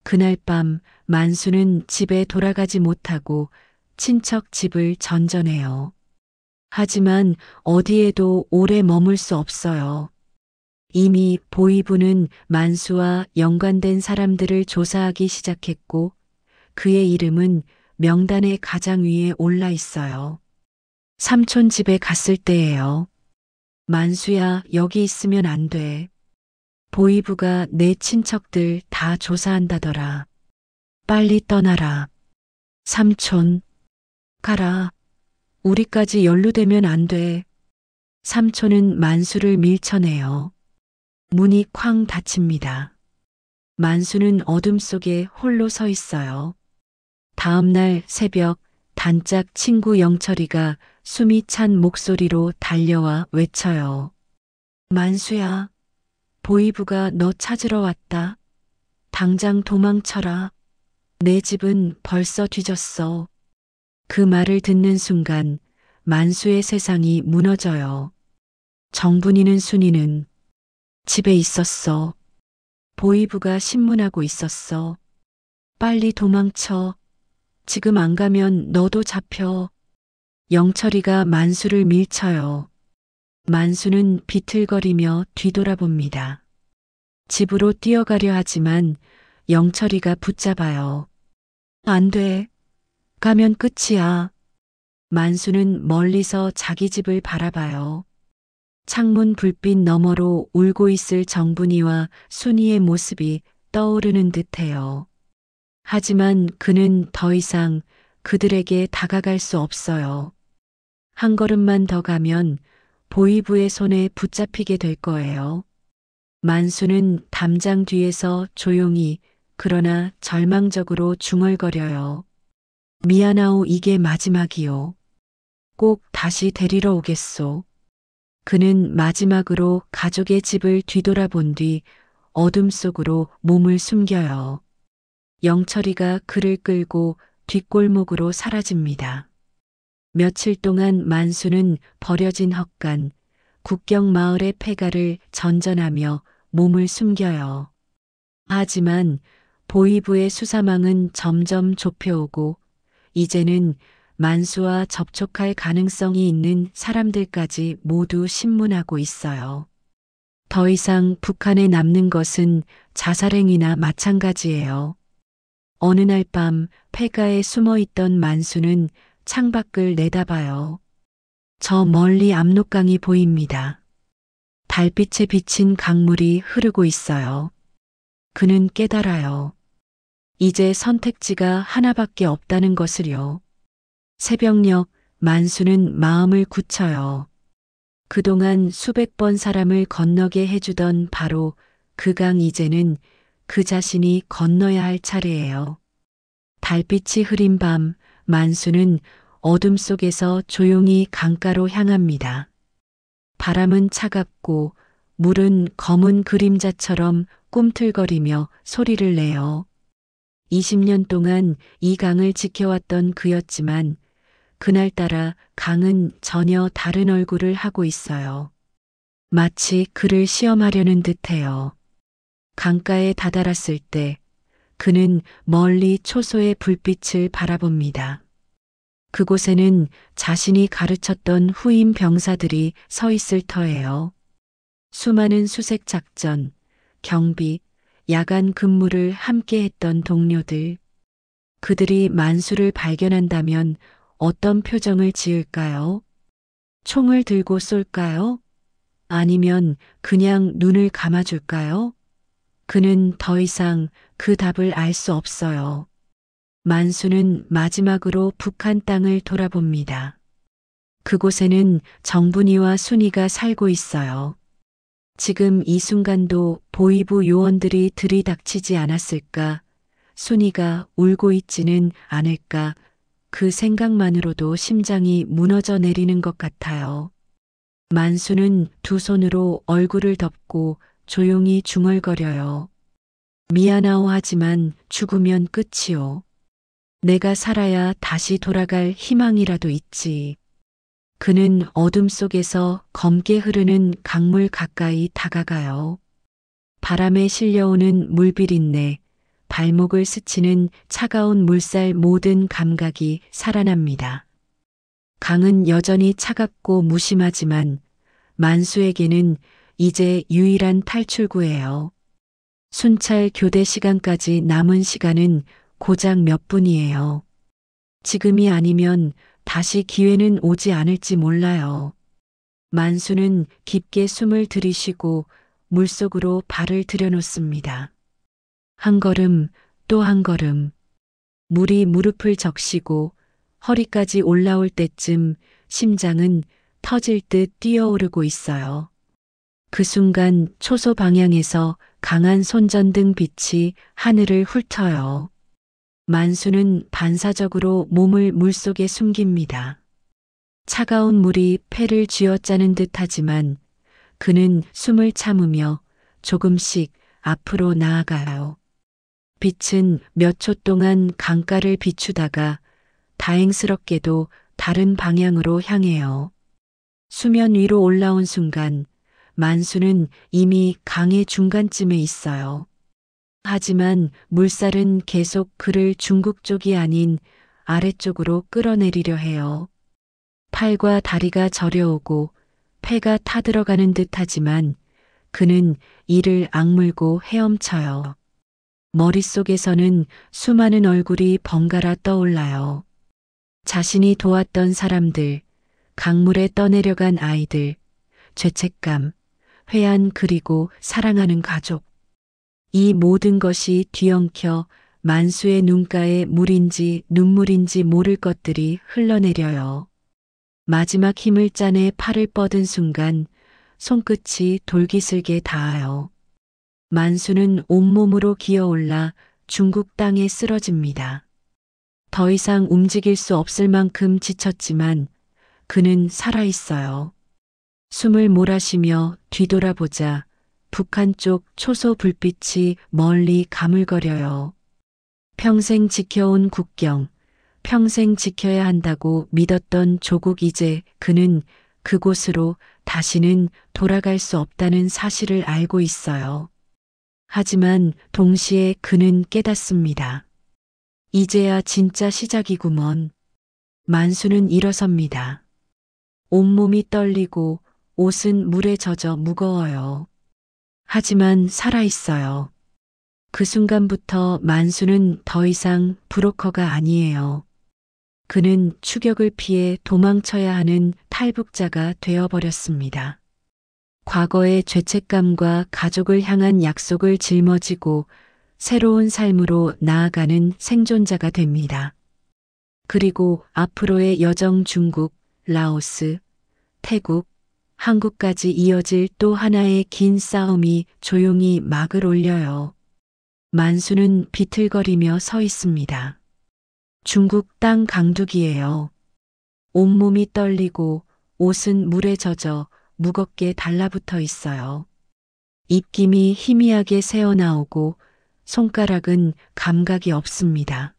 그날 밤 만수는 집에 돌아가지 못하고 친척 집을 전전해요. 하지만 어디에도 오래 머물 수 없어요. 이미 보위부는 만수와 연관된 사람들을 조사하기 시작했고 그의 이름은 명단의 가장 위에 올라 있어요. 삼촌 집에 갔을 때예요. 만수야, 여기 있으면 안 돼. 보위부가 내 친척들 다 조사한다더라. 빨리 떠나라. 삼촌, 가라. 우리까지 연루되면 안 돼. 삼촌은 만수를 밀쳐내요. 문이 쾅 닫힙니다. 만수는 어둠 속에 홀로 서 있어요. 다음 날 새벽 단짝 친구 영철이가 숨이 찬 목소리로 달려와 외쳐요. 만수야, 보위부가 너 찾으러 왔다. 당장 도망쳐라. 내 집은 벌써 뒤졌어. 그 말을 듣는 순간 만수의 세상이 무너져요. 정분이는 순이는 집에 있었어. 보위부가 신문하고 있었어. 빨리 도망쳐. 지금 안 가면 너도 잡혀. 영철이가 만수를 밀쳐요. 만수는 비틀거리며 뒤돌아봅니다. 집으로 뛰어가려 하지만 영철이가 붙잡아요. 안 돼. 가면 끝이야. 만수는 멀리서 자기 집을 바라봐요. 창문 불빛 너머로 울고 있을 정분이와 순이의 모습이 떠오르는 듯해요. 하지만 그는 더 이상 그들에게 다가갈 수 없어요. 한 걸음만 더 가면 보이부의 손에 붙잡히게 될 거예요. 만수는 담장 뒤에서 조용히 그러나 절망적으로 중얼거려요. 미안하오, 이게 마지막이요. 꼭 다시 데리러 오겠소. 그는 마지막으로 가족의 집을 뒤돌아본 뒤 어둠 속으로 몸을 숨겨요. 영철이가 그를 끌고 뒷골목으로 사라집니다. 며칠 동안 만수는 버려진 헛간, 국경 마을의 폐가를 전전하며 몸을 숨겨요. 하지만 보이부의 수사망은 점점 좁혀오고 이제는 만수와 접촉할 가능성이 있는 사람들까지 모두 신문하고 있어요. 더 이상 북한에 남는 것은 자살행위나 마찬가지예요. 어느 날 밤 폐가에 숨어 있던 만수는 창밖을 내다봐요. 저 멀리 압록강이 보입니다. 달빛에 비친 강물이 흐르고 있어요. 그는 깨달아요. 이제 선택지가 하나밖에 없다는 것을요. 새벽녘 만수는 마음을 굳혀요. 그동안 수백 번 사람을 건너게 해주던 바로 그 강, 이제는 그 자신이 건너야 할 차례예요. 달빛이 흐린 밤 만수는 어둠 속에서 조용히 강가로 향합니다. 바람은 차갑고 물은 검은 그림자처럼 꿈틀거리며 소리를 내요. 20년 동안 이 강을 지켜왔던 그였지만 그날따라 강은 전혀 다른 얼굴을 하고 있어요. 마치 그를 시험하려는 듯해요. 강가에 다다랐을 때 그는 멀리 초소의 불빛을 바라봅니다. 그곳에는 자신이 가르쳤던 후임 병사들이 서 있을 터예요. 수많은 수색 작전, 경비, 야간 근무를 함께 했던 동료들. 그들이 만수를 발견한다면 어떤 표정을 지을까요? 총을 들고 쏠까요? 아니면 그냥 눈을 감아줄까요? 그는 더 이상 그 답을 알 수 없어요. 만수는 마지막으로 북한 땅을 돌아봅니다. 그곳에는 정분이와 순이가 살고 있어요. 지금 이 순간도 보이부 요원들이 들이닥치지 않았을까? 순이가 울고 있지는 않을까? 그 생각만으로도 심장이 무너져 내리는 것 같아요. 만수는 두 손으로 얼굴을 덮고 조용히 중얼거려요. 미안하오, 하지만 죽으면 끝이오. 내가 살아야 다시 돌아갈 희망이라도 있지. 그는 어둠 속에서 검게 흐르는 강물 가까이 다가가요. 바람에 실려오는 물비린내, 발목을 스치는 차가운 물살, 모든 감각이 살아납니다. 강은 여전히 차갑고 무심하지만 만수에게는 이제 유일한 탈출구예요. 순찰 교대 시간까지 남은 시간은 고작 몇 분이에요. 지금이 아니면 다시 기회는 오지 않을지 몰라요. 만수는 깊게 숨을 들이쉬고 물속으로 발을 들여놓습니다. 한 걸음 또 한 걸음. 물이 무릎을 적시고 허리까지 올라올 때쯤 심장은 터질 듯 뛰어오르고 있어요. 그 순간 초소 방향에서 강한 손전등 빛이 하늘을 훑어요. 만수는 반사적으로 몸을 물속에 숨깁니다. 차가운 물이 폐를 쥐어짜는 듯하지만 그는 숨을 참으며 조금씩 앞으로 나아가요. 빛은 몇 초 동안 강가를 비추다가 다행스럽게도 다른 방향으로 향해요. 수면 위로 올라온 순간 만수는 이미 강의 중간쯤에 있어요. 하지만 물살은 계속 그를 중국 쪽이 아닌 아래쪽으로 끌어내리려 해요. 팔과 다리가 저려오고 폐가 타들어가는 듯하지만 그는 이를 악물고 헤엄쳐요. 머릿속에서는 수많은 얼굴이 번갈아 떠올라요. 자신이 도왔던 사람들, 강물에 떠내려간 아이들, 죄책감, 회한 그리고 사랑하는 가족. 이 모든 것이 뒤엉켜 만수의 눈가에 물인지 눈물인지 모를 것들이 흘러내려요. 마지막 힘을 짜내 팔을 뻗은 순간 손끝이 돌기슬게 닿아요. 만수는 온몸으로 기어올라 중국 땅에 쓰러집니다. 더 이상 움직일 수 없을 만큼 지쳤지만 그는 살아있어요. 숨을 몰아쉬며 뒤돌아보자 북한 쪽 초소 불빛이 멀리 가물거려요. 평생 지켜온 국경, 평생 지켜야 한다고 믿었던 조국 이제 그는 그곳으로 다시는 돌아갈 수 없다는 사실을 알고 있어요. 하지만 동시에 그는 깨닫습니다. 이제야 진짜 시작이구먼. 만수는 일어섭니다. 온몸이 떨리고 옷은 물에 젖어 무거워요. 하지만 살아있어요. 그 순간부터 만수는 더 이상 브로커가 아니에요. 그는 추격을 피해 도망쳐야 하는 탈북자가 되어버렸습니다. 과거의 죄책감과 가족을 향한 약속을 짊어지고 새로운 삶으로 나아가는 생존자가 됩니다. 그리고 앞으로의 여정 중국, 라오스, 태국, 한국까지 이어질 또 하나의 긴 싸움이 조용히 막을 올려요. 만수는 비틀거리며 서 있습니다. 중국 땅 강둑이에요. 온몸이 떨리고 옷은 물에 젖어 무겁게 달라붙어 있어요. 입김이 희미하게 새어나오고 손가락은 감각이 없습니다.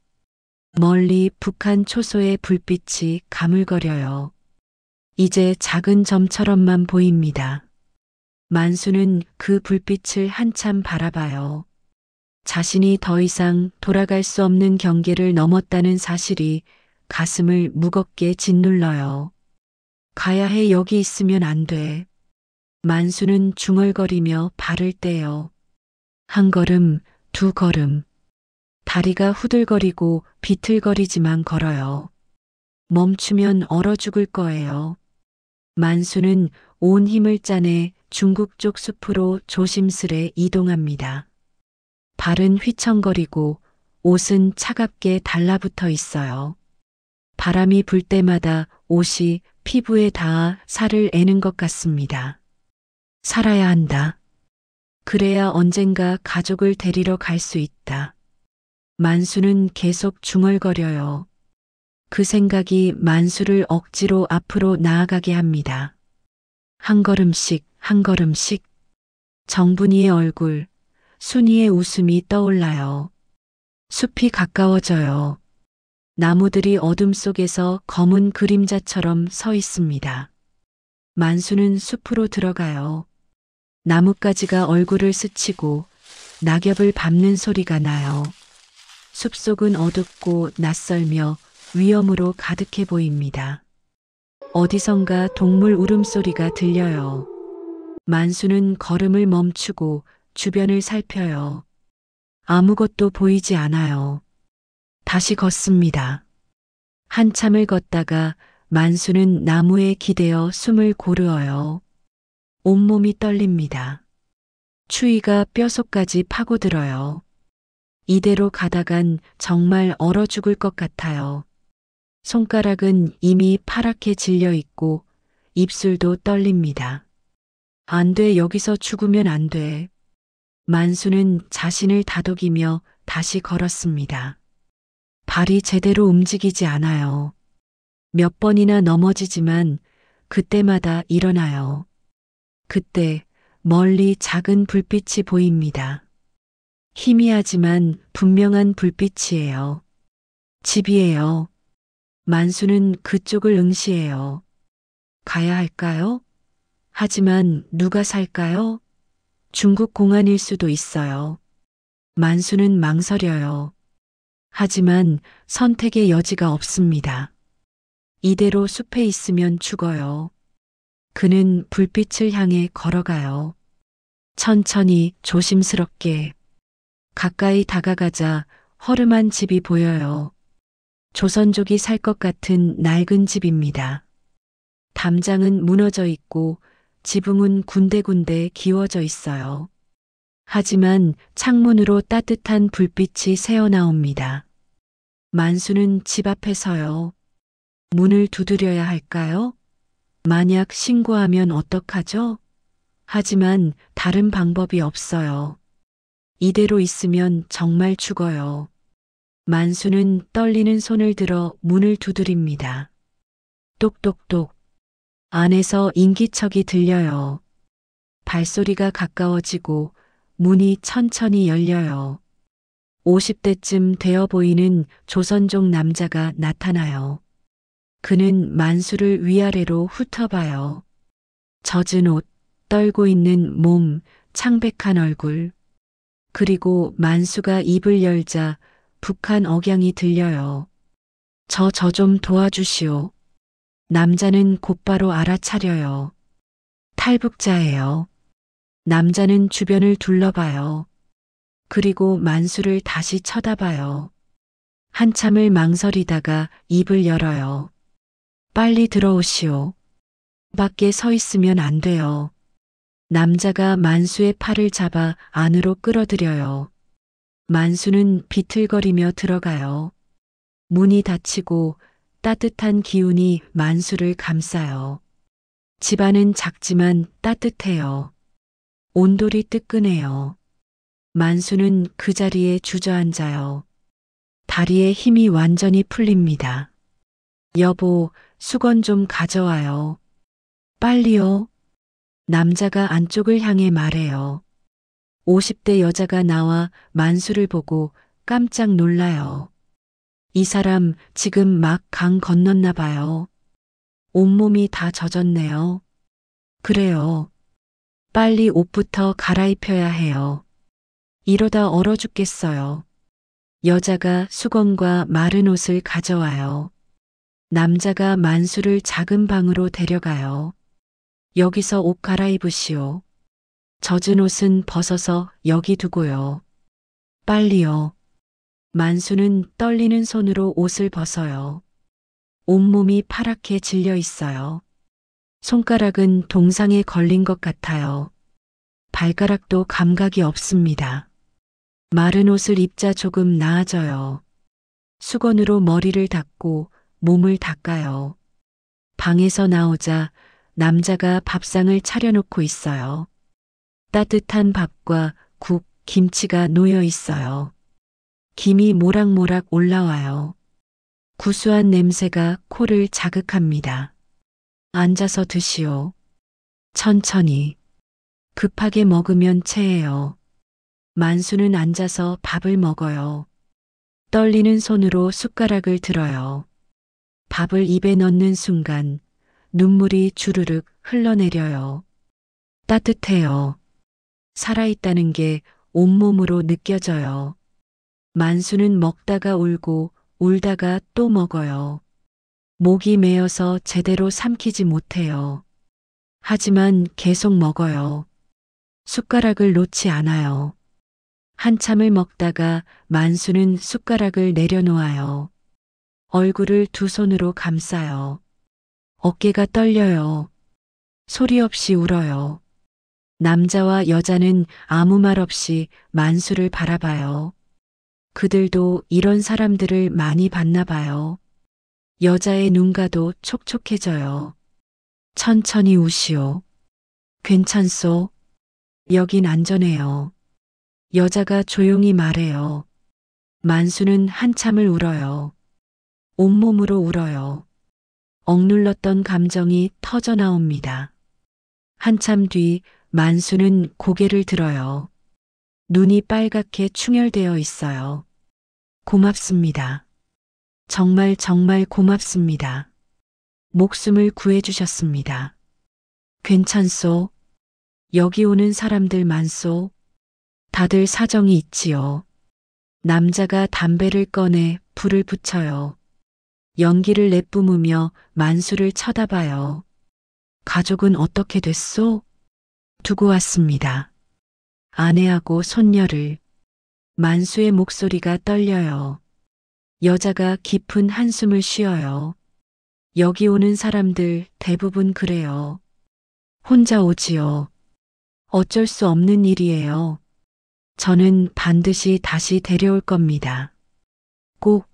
멀리 북한 초소의 불빛이 가물거려요. 이제 작은 점처럼만 보입니다. 만수는 그 불빛을 한참 바라봐요. 자신이 더 이상 돌아갈 수 없는 경계를 넘었다는 사실이 가슴을 무겁게 짓눌러요. 가야 해. 여기 있으면 안 돼. 만수는 중얼거리며 발을 떼요. 한 걸음, 두 걸음. 다리가 후들거리고 비틀거리지만 걸어요. 멈추면 얼어 죽을 거예요. 만수는 온 힘을 짜내 중국 쪽 숲으로 조심스레 이동합니다. 발은 휘청거리고 옷은 차갑게 달라붙어 있어요. 바람이 불 때마다 옷이 피부에 닿아 살을 애는 것 같습니다. 살아야 한다. 그래야 언젠가 가족을 데리러 갈 수 있다. 만수는 계속 중얼거려요. 그 생각이 만수를 억지로 앞으로 나아가게 합니다. 한 걸음씩 한 걸음씩 정분이의 얼굴, 순이의 웃음이 떠올라요. 숲이 가까워져요. 나무들이 어둠 속에서 검은 그림자처럼 서 있습니다. 만수는 숲으로 들어가요. 나뭇가지가 얼굴을 스치고 낙엽을 밟는 소리가 나요. 숲속은 어둡고 낯설며 위험으로 가득해 보입니다. 어디선가 동물 울음소리가 들려요. 만수는 걸음을 멈추고 주변을 살펴요. 아무것도 보이지 않아요. 다시 걷습니다. 한참을 걷다가 만수는 나무에 기대어 숨을 고르어요. 온몸이 떨립니다. 추위가 뼛속까지 파고들어요. 이대로 가다간 정말 얼어 죽을 것 같아요. 손가락은 이미 파랗게 질려 있고 입술도 떨립니다. 안 돼, 여기서 죽으면 안 돼. 만수는 자신을 다독이며 다시 걸었습니다. 발이 제대로 움직이지 않아요. 몇 번이나 넘어지지만 그때마다 일어나요. 그때 멀리 작은 불빛이 보입니다. 희미하지만 분명한 불빛이에요. 집이에요. 만수는 그쪽을 응시해요. 가야 할까요? 하지만 누가 살까요? 중국 공안일 수도 있어요. 만수는 망설여요. 하지만 선택의 여지가 없습니다. 이대로 숲에 있으면 죽어요. 그는 불빛을 향해 걸어가요. 천천히 조심스럽게. 가까이 다가가자 허름한 집이 보여요. 조선족이 살 것 같은 낡은 집입니다. 담장은 무너져 있고 지붕은 군데군데 기워져 있어요. 하지만 창문으로 따뜻한 불빛이 새어나옵니다. 만수는 집 앞에 서요. 문을 두드려야 할까요? 만약 신고하면 어떡하죠? 하지만 다른 방법이 없어요. 이대로 있으면 정말 죽어요. 만수는 떨리는 손을 들어 문을 두드립니다. 똑똑똑. 안에서 인기척이 들려요. 발소리가 가까워지고 문이 천천히 열려요. 50대쯤 되어 보이는 조선족 남자가 나타나요. 그는 만수를 위아래로 훑어봐요. 젖은 옷, 떨고 있는 몸, 창백한 얼굴. 그리고 만수가 입을 열자 북한 억양이 들려요. 저 좀 도와주시오. 남자는 곧바로 알아차려요. 탈북자예요. 남자는 주변을 둘러봐요. 그리고 만수를 다시 쳐다봐요. 한참을 망설이다가 입을 열어요. 빨리 들어오시오. 밖에 서 있으면 안 돼요. 남자가 만수의 팔을 잡아 안으로 끌어들여요. 만수는 비틀거리며 들어가요. 문이 닫히고 따뜻한 기운이 만수를 감싸요. 집안은 작지만 따뜻해요. 온돌이 뜨끈해요. 만수는 그 자리에 주저앉아요. 다리에 힘이 완전히 풀립니다. 여보, 수건 좀 가져와요. 빨리요. 남자가 안쪽을 향해 말해요. 50대 여자가 나와 만수를 보고 깜짝 놀라요. 이 사람 지금 막 강 건넜나 봐요. 온몸이 다 젖었네요. 그래요. 빨리 옷부터 갈아입혀야 해요. 이러다 얼어 죽겠어요. 여자가 수건과 마른 옷을 가져와요. 남자가 만수를 작은 방으로 데려가요. 여기서 옷 갈아입으시오. 젖은 옷은 벗어서 여기 두고요. 빨리요. 만수는 떨리는 손으로 옷을 벗어요. 온몸이 파랗게 질려 있어요. 손가락은 동상에 걸린 것 같아요. 발가락도 감각이 없습니다. 마른 옷을 입자 조금 나아져요. 수건으로 머리를 닦고 몸을 닦아요. 방에서 나오자 남자가 밥상을 차려놓고 있어요. 따뜻한 밥과 국, 김치가 놓여 있어요. 김이 모락모락 올라와요. 구수한 냄새가 코를 자극합니다. 앉아서 드시오. 천천히. 급하게 먹으면 체해요. 만수는 앉아서 밥을 먹어요. 떨리는 손으로 숟가락을 들어요. 밥을 입에 넣는 순간 눈물이 주르륵 흘러내려요. 따뜻해요. 살아있다는 게 온몸으로 느껴져요. 만수는 먹다가 울고 울다가 또 먹어요. 목이 메어서 제대로 삼키지 못해요. 하지만 계속 먹어요. 숟가락을 놓지 않아요. 한참을 먹다가 만수는 숟가락을 내려놓아요. 얼굴을 두 손으로 감싸요. 어깨가 떨려요. 소리 없이 울어요. 남자와 여자는 아무 말 없이 만수를 바라봐요. 그들도 이런 사람들을 많이 봤나 봐요. 여자의 눈가도 촉촉해져요. 천천히 우시오. 괜찮소? 여긴 안전해요. 여자가 조용히 말해요. 만수는 한참을 울어요. 온몸으로 울어요. 억눌렀던 감정이 터져 나옵니다. 한참 뒤 만수는 고개를 들어요. 눈이 빨갛게 충혈되어 있어요. 고맙습니다. 정말 정말 고맙습니다. 목숨을 구해주셨습니다. 괜찮소? 여기 오는 사람들 많소? 다들 사정이 있지요. 남자가 담배를 꺼내 불을 붙여요. 연기를 내뿜으며 만수를 쳐다봐요. 가족은 어떻게 됐소? 두고 왔습니다. 아내하고 손녀를. 만수의 목소리가 떨려요. 여자가 깊은 한숨을 쉬어요. 여기 오는 사람들 대부분 그래요. 혼자 오지요. 어쩔 수 없는 일이에요. 저는 반드시 다시 데려올 겁니다. 꼭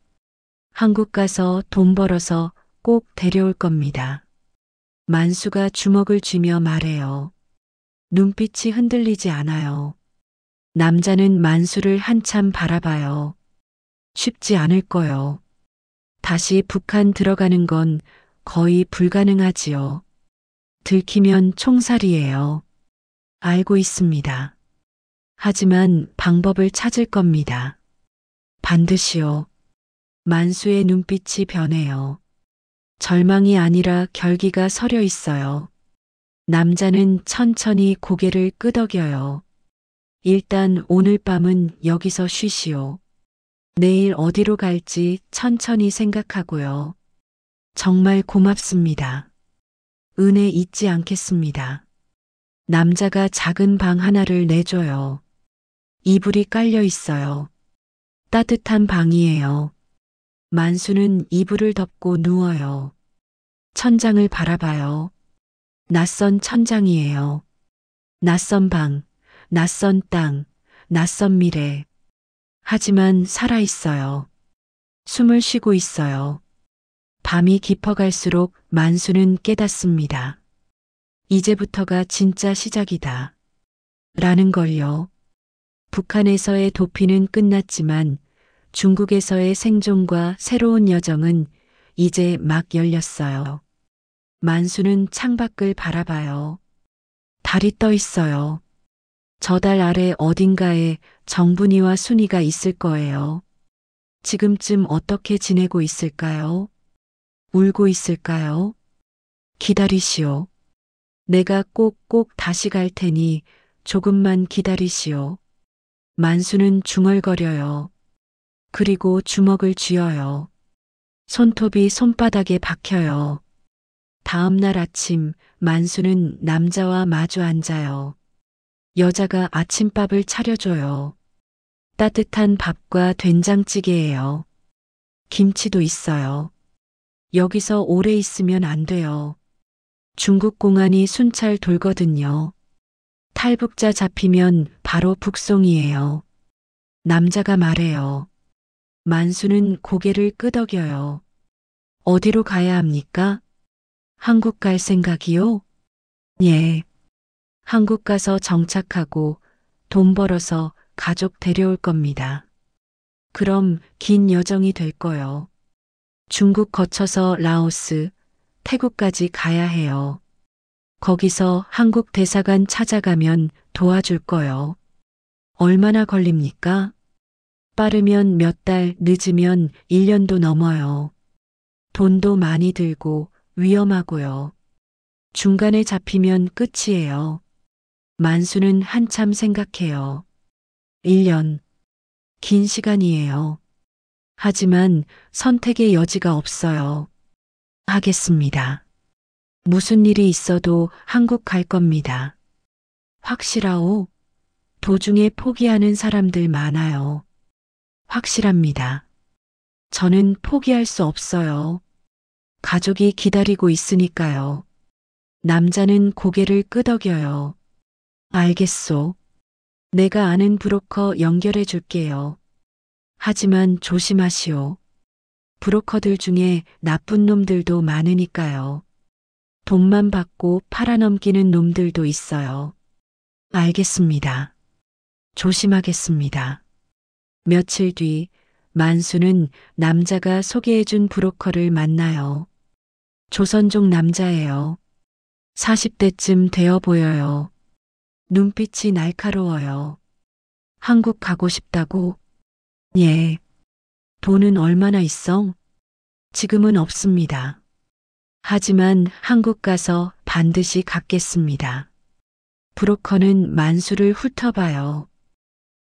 한국 가서 돈 벌어서 꼭 데려올 겁니다. 만수가 주먹을 쥐며 말해요. 눈빛이 흔들리지 않아요. 남자는 만수를 한참 바라봐요. 쉽지 않을 거요. 다시 북한 들어가는 건 거의 불가능하지요. 들키면 총살이에요. 알고 있습니다. 하지만 방법을 찾을 겁니다. 반드시요. 만수의 눈빛이 변해요. 절망이 아니라 결기가 서려 있어요. 남자는 천천히 고개를 끄덕여요. 일단 오늘 밤은 여기서 쉬시오. 내일 어디로 갈지 천천히 생각하고요. 정말 고맙습니다. 은혜 잊지 않겠습니다. 남자가 작은 방 하나를 내줘요. 이불이 깔려 있어요. 따뜻한 방이에요. 만수는 이불을 덮고 누워요. 천장을 바라봐요. 낯선 천장이에요. 낯선 방, 낯선 땅, 낯선 미래. 하지만 살아있어요. 숨을 쉬고 있어요. 밤이 깊어갈수록 만수는 깨닫습니다. 이제부터가 진짜 시작이다. 라는 걸요. 북한에서의 도피는 끝났지만 중국에서의 생존과 새로운 여정은 이제 막 열렸어요. 만수는 창밖을 바라봐요. 달이 떠 있어요. 저 달 아래 어딘가에 정분이와 순이가 있을 거예요. 지금쯤 어떻게 지내고 있을까요? 울고 있을까요? 기다리시오. 내가 꼭 다시 갈 테니 조금만 기다리시오. 만수는 중얼거려요. 그리고 주먹을 쥐어요. 손톱이 손바닥에 박혀요. 다음 날 아침 만수는 남자와 마주 앉아요. 여자가 아침밥을 차려줘요. 따뜻한 밥과 된장찌개예요. 김치도 있어요. 여기서 오래 있으면 안 돼요. 중국 공안이 순찰 돌거든요. 탈북자 잡히면 바로 북송이에요. 남자가 말해요. 만수는 고개를 끄덕여요. 어디로 가야 합니까? 한국 갈 생각이요? 예. 한국 가서 정착하고 돈 벌어서 가족 데려올 겁니다. 그럼 긴 여정이 될 거요. 중국 거쳐서 라오스, 태국까지 가야 해요. 거기서 한국 대사관 찾아가면 도와줄 거요. 얼마나 걸립니까? 빠르면 몇 달, 늦으면 1년도 넘어요. 돈도 많이 들고 위험하고요. 중간에 잡히면 끝이에요. 만수는 한참 생각해요. 1년. 긴 시간이에요. 하지만 선택의 여지가 없어요. 하겠습니다. 무슨 일이 있어도 한국 갈 겁니다. 확실하오? 도중에 포기하는 사람들 많아요. 확실합니다. 저는 포기할 수 없어요. 가족이 기다리고 있으니까요. 남자는 고개를 끄덕여요. 알겠소. 내가 아는 브로커 연결해 줄게요. 하지만 조심하시오. 브로커들 중에 나쁜 놈들도 많으니까요. 돈만 받고 팔아넘기는 놈들도 있어요. 알겠습니다. 조심하겠습니다. 며칠 뒤 만수는 남자가 소개해준 브로커를 만나요. 조선족 남자예요. 40대쯤 되어 보여요. 눈빛이 날카로워요. 한국 가고 싶다고? 예. 돈은 얼마나 있어? 지금은 없습니다. 하지만 한국 가서 반드시 갚겠습니다. 브로커는 만수를 훑어봐요.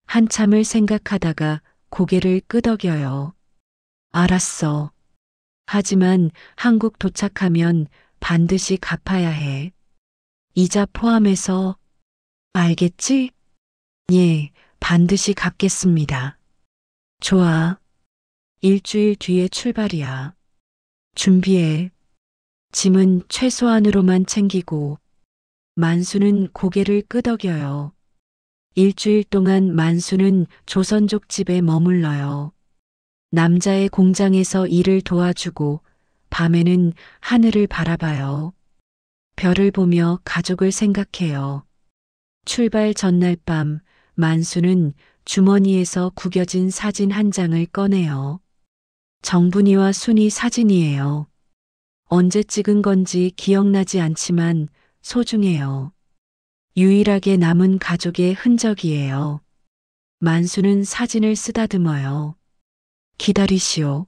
한참을 생각하다가 고개를 끄덕여요. 알았어. 하지만 한국 도착하면 반드시 갚아야 해. 이자 포함해서. 알겠지? 예, 반드시 갚겠습니다. 좋아. 일주일 뒤에 출발이야. 준비해. 짐은 최소한으로만 챙기고 만수는 고개를 끄덕여요. 일주일 동안 만수는 조선족 집에 머물러요. 남자의 공장에서 일을 도와주고 밤에는 하늘을 바라봐요. 별을 보며 가족을 생각해요. 출발 전날 밤 만수는 주머니에서 구겨진 사진 한 장을 꺼내요. 정분이와 순이 사진이에요. 언제 찍은 건지 기억나지 않지만 소중해요. 유일하게 남은 가족의 흔적이에요. 만수는 사진을 쓰다듬어요. 기다리시오.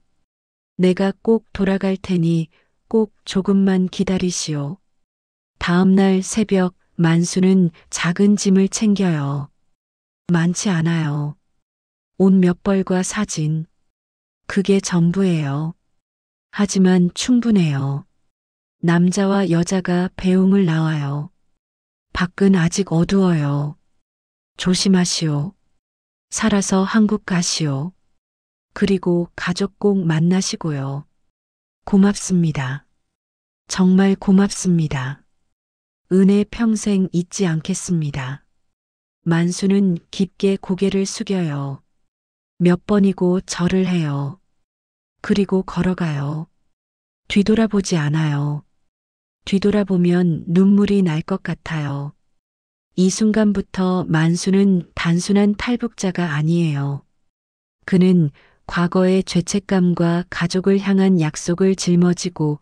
내가 꼭 돌아갈 테니 꼭 조금만 기다리시오. 다음 날 새벽 만수는 작은 짐을 챙겨요. 많지 않아요. 옷 몇 벌과 사진. 그게 전부예요. 하지만 충분해요. 남자와 여자가 배웅을 나와요. 밖은 아직 어두워요. 조심하시오. 살아서 한국 가시오. 그리고 가족 꼭 만나시고요. 고맙습니다. 정말 고맙습니다. 은혜 평생 잊지 않겠습니다. 만수는 깊게 고개를 숙여요. 몇 번이고 절을 해요. 그리고 걸어가요. 뒤돌아보지 않아요. 뒤돌아보면 눈물이 날 것 같아요. 이 순간부터 만수는 단순한 탈북자가 아니에요. 그는 과거의 죄책감과 가족을 향한 약속을 짊어지고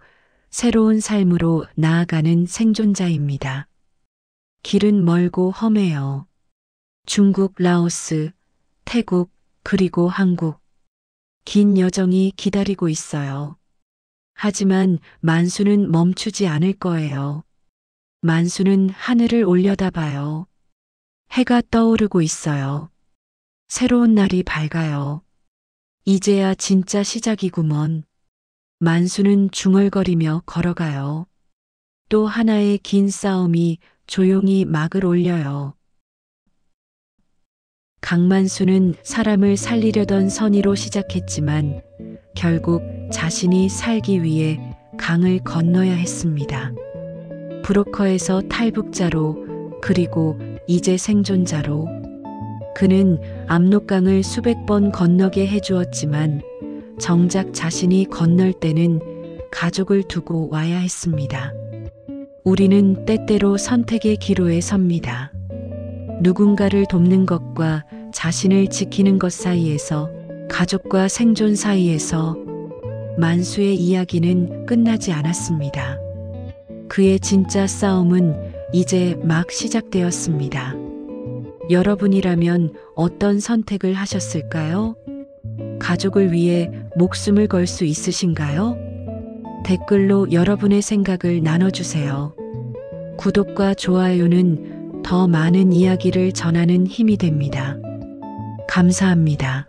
새로운 삶으로 나아가는 생존자입니다. 길은 멀고 험해요. 중국, 라오스, 태국, 그리고 한국. 긴 여정이 기다리고 있어요. 하지만 만수는 멈추지 않을 거예요. 만수는 하늘을 올려다봐요. 해가 떠오르고 있어요. 새로운 날이 밝아요. 이제야 진짜 시작이구먼. 만수는 중얼거리며 걸어가요. 또 하나의 긴 싸움이 조용히 막을 올려요. 강만수는 사람을 살리려던 선의로 시작했지만 결국 자신이 살기 위해 강을 건너야 했습니다. 브로커에서 탈북자로 그리고 이제 생존자로 그는 압록강을 수백 번 건너게 해주었지만 정작 자신이 건널 때는 가족을 두고 와야 했습니다. 우리는 때때로 선택의 기로에 섭니다. 누군가를 돕는 것과 자신을 지키는 것 사이에서 가족과 생존 사이에서 만수의 이야기는 끝나지 않았습니다. 그의 진짜 싸움은 이제 막 시작되었습니다. 여러분이라면 어떤 선택을 하셨을까요? 가족을 위해 목숨을 걸 수 있으신가요? 댓글로 여러분의 생각을 나눠주세요. 구독과 좋아요는 더 많은 이야기를 전하는 힘이 됩니다. 감사합니다.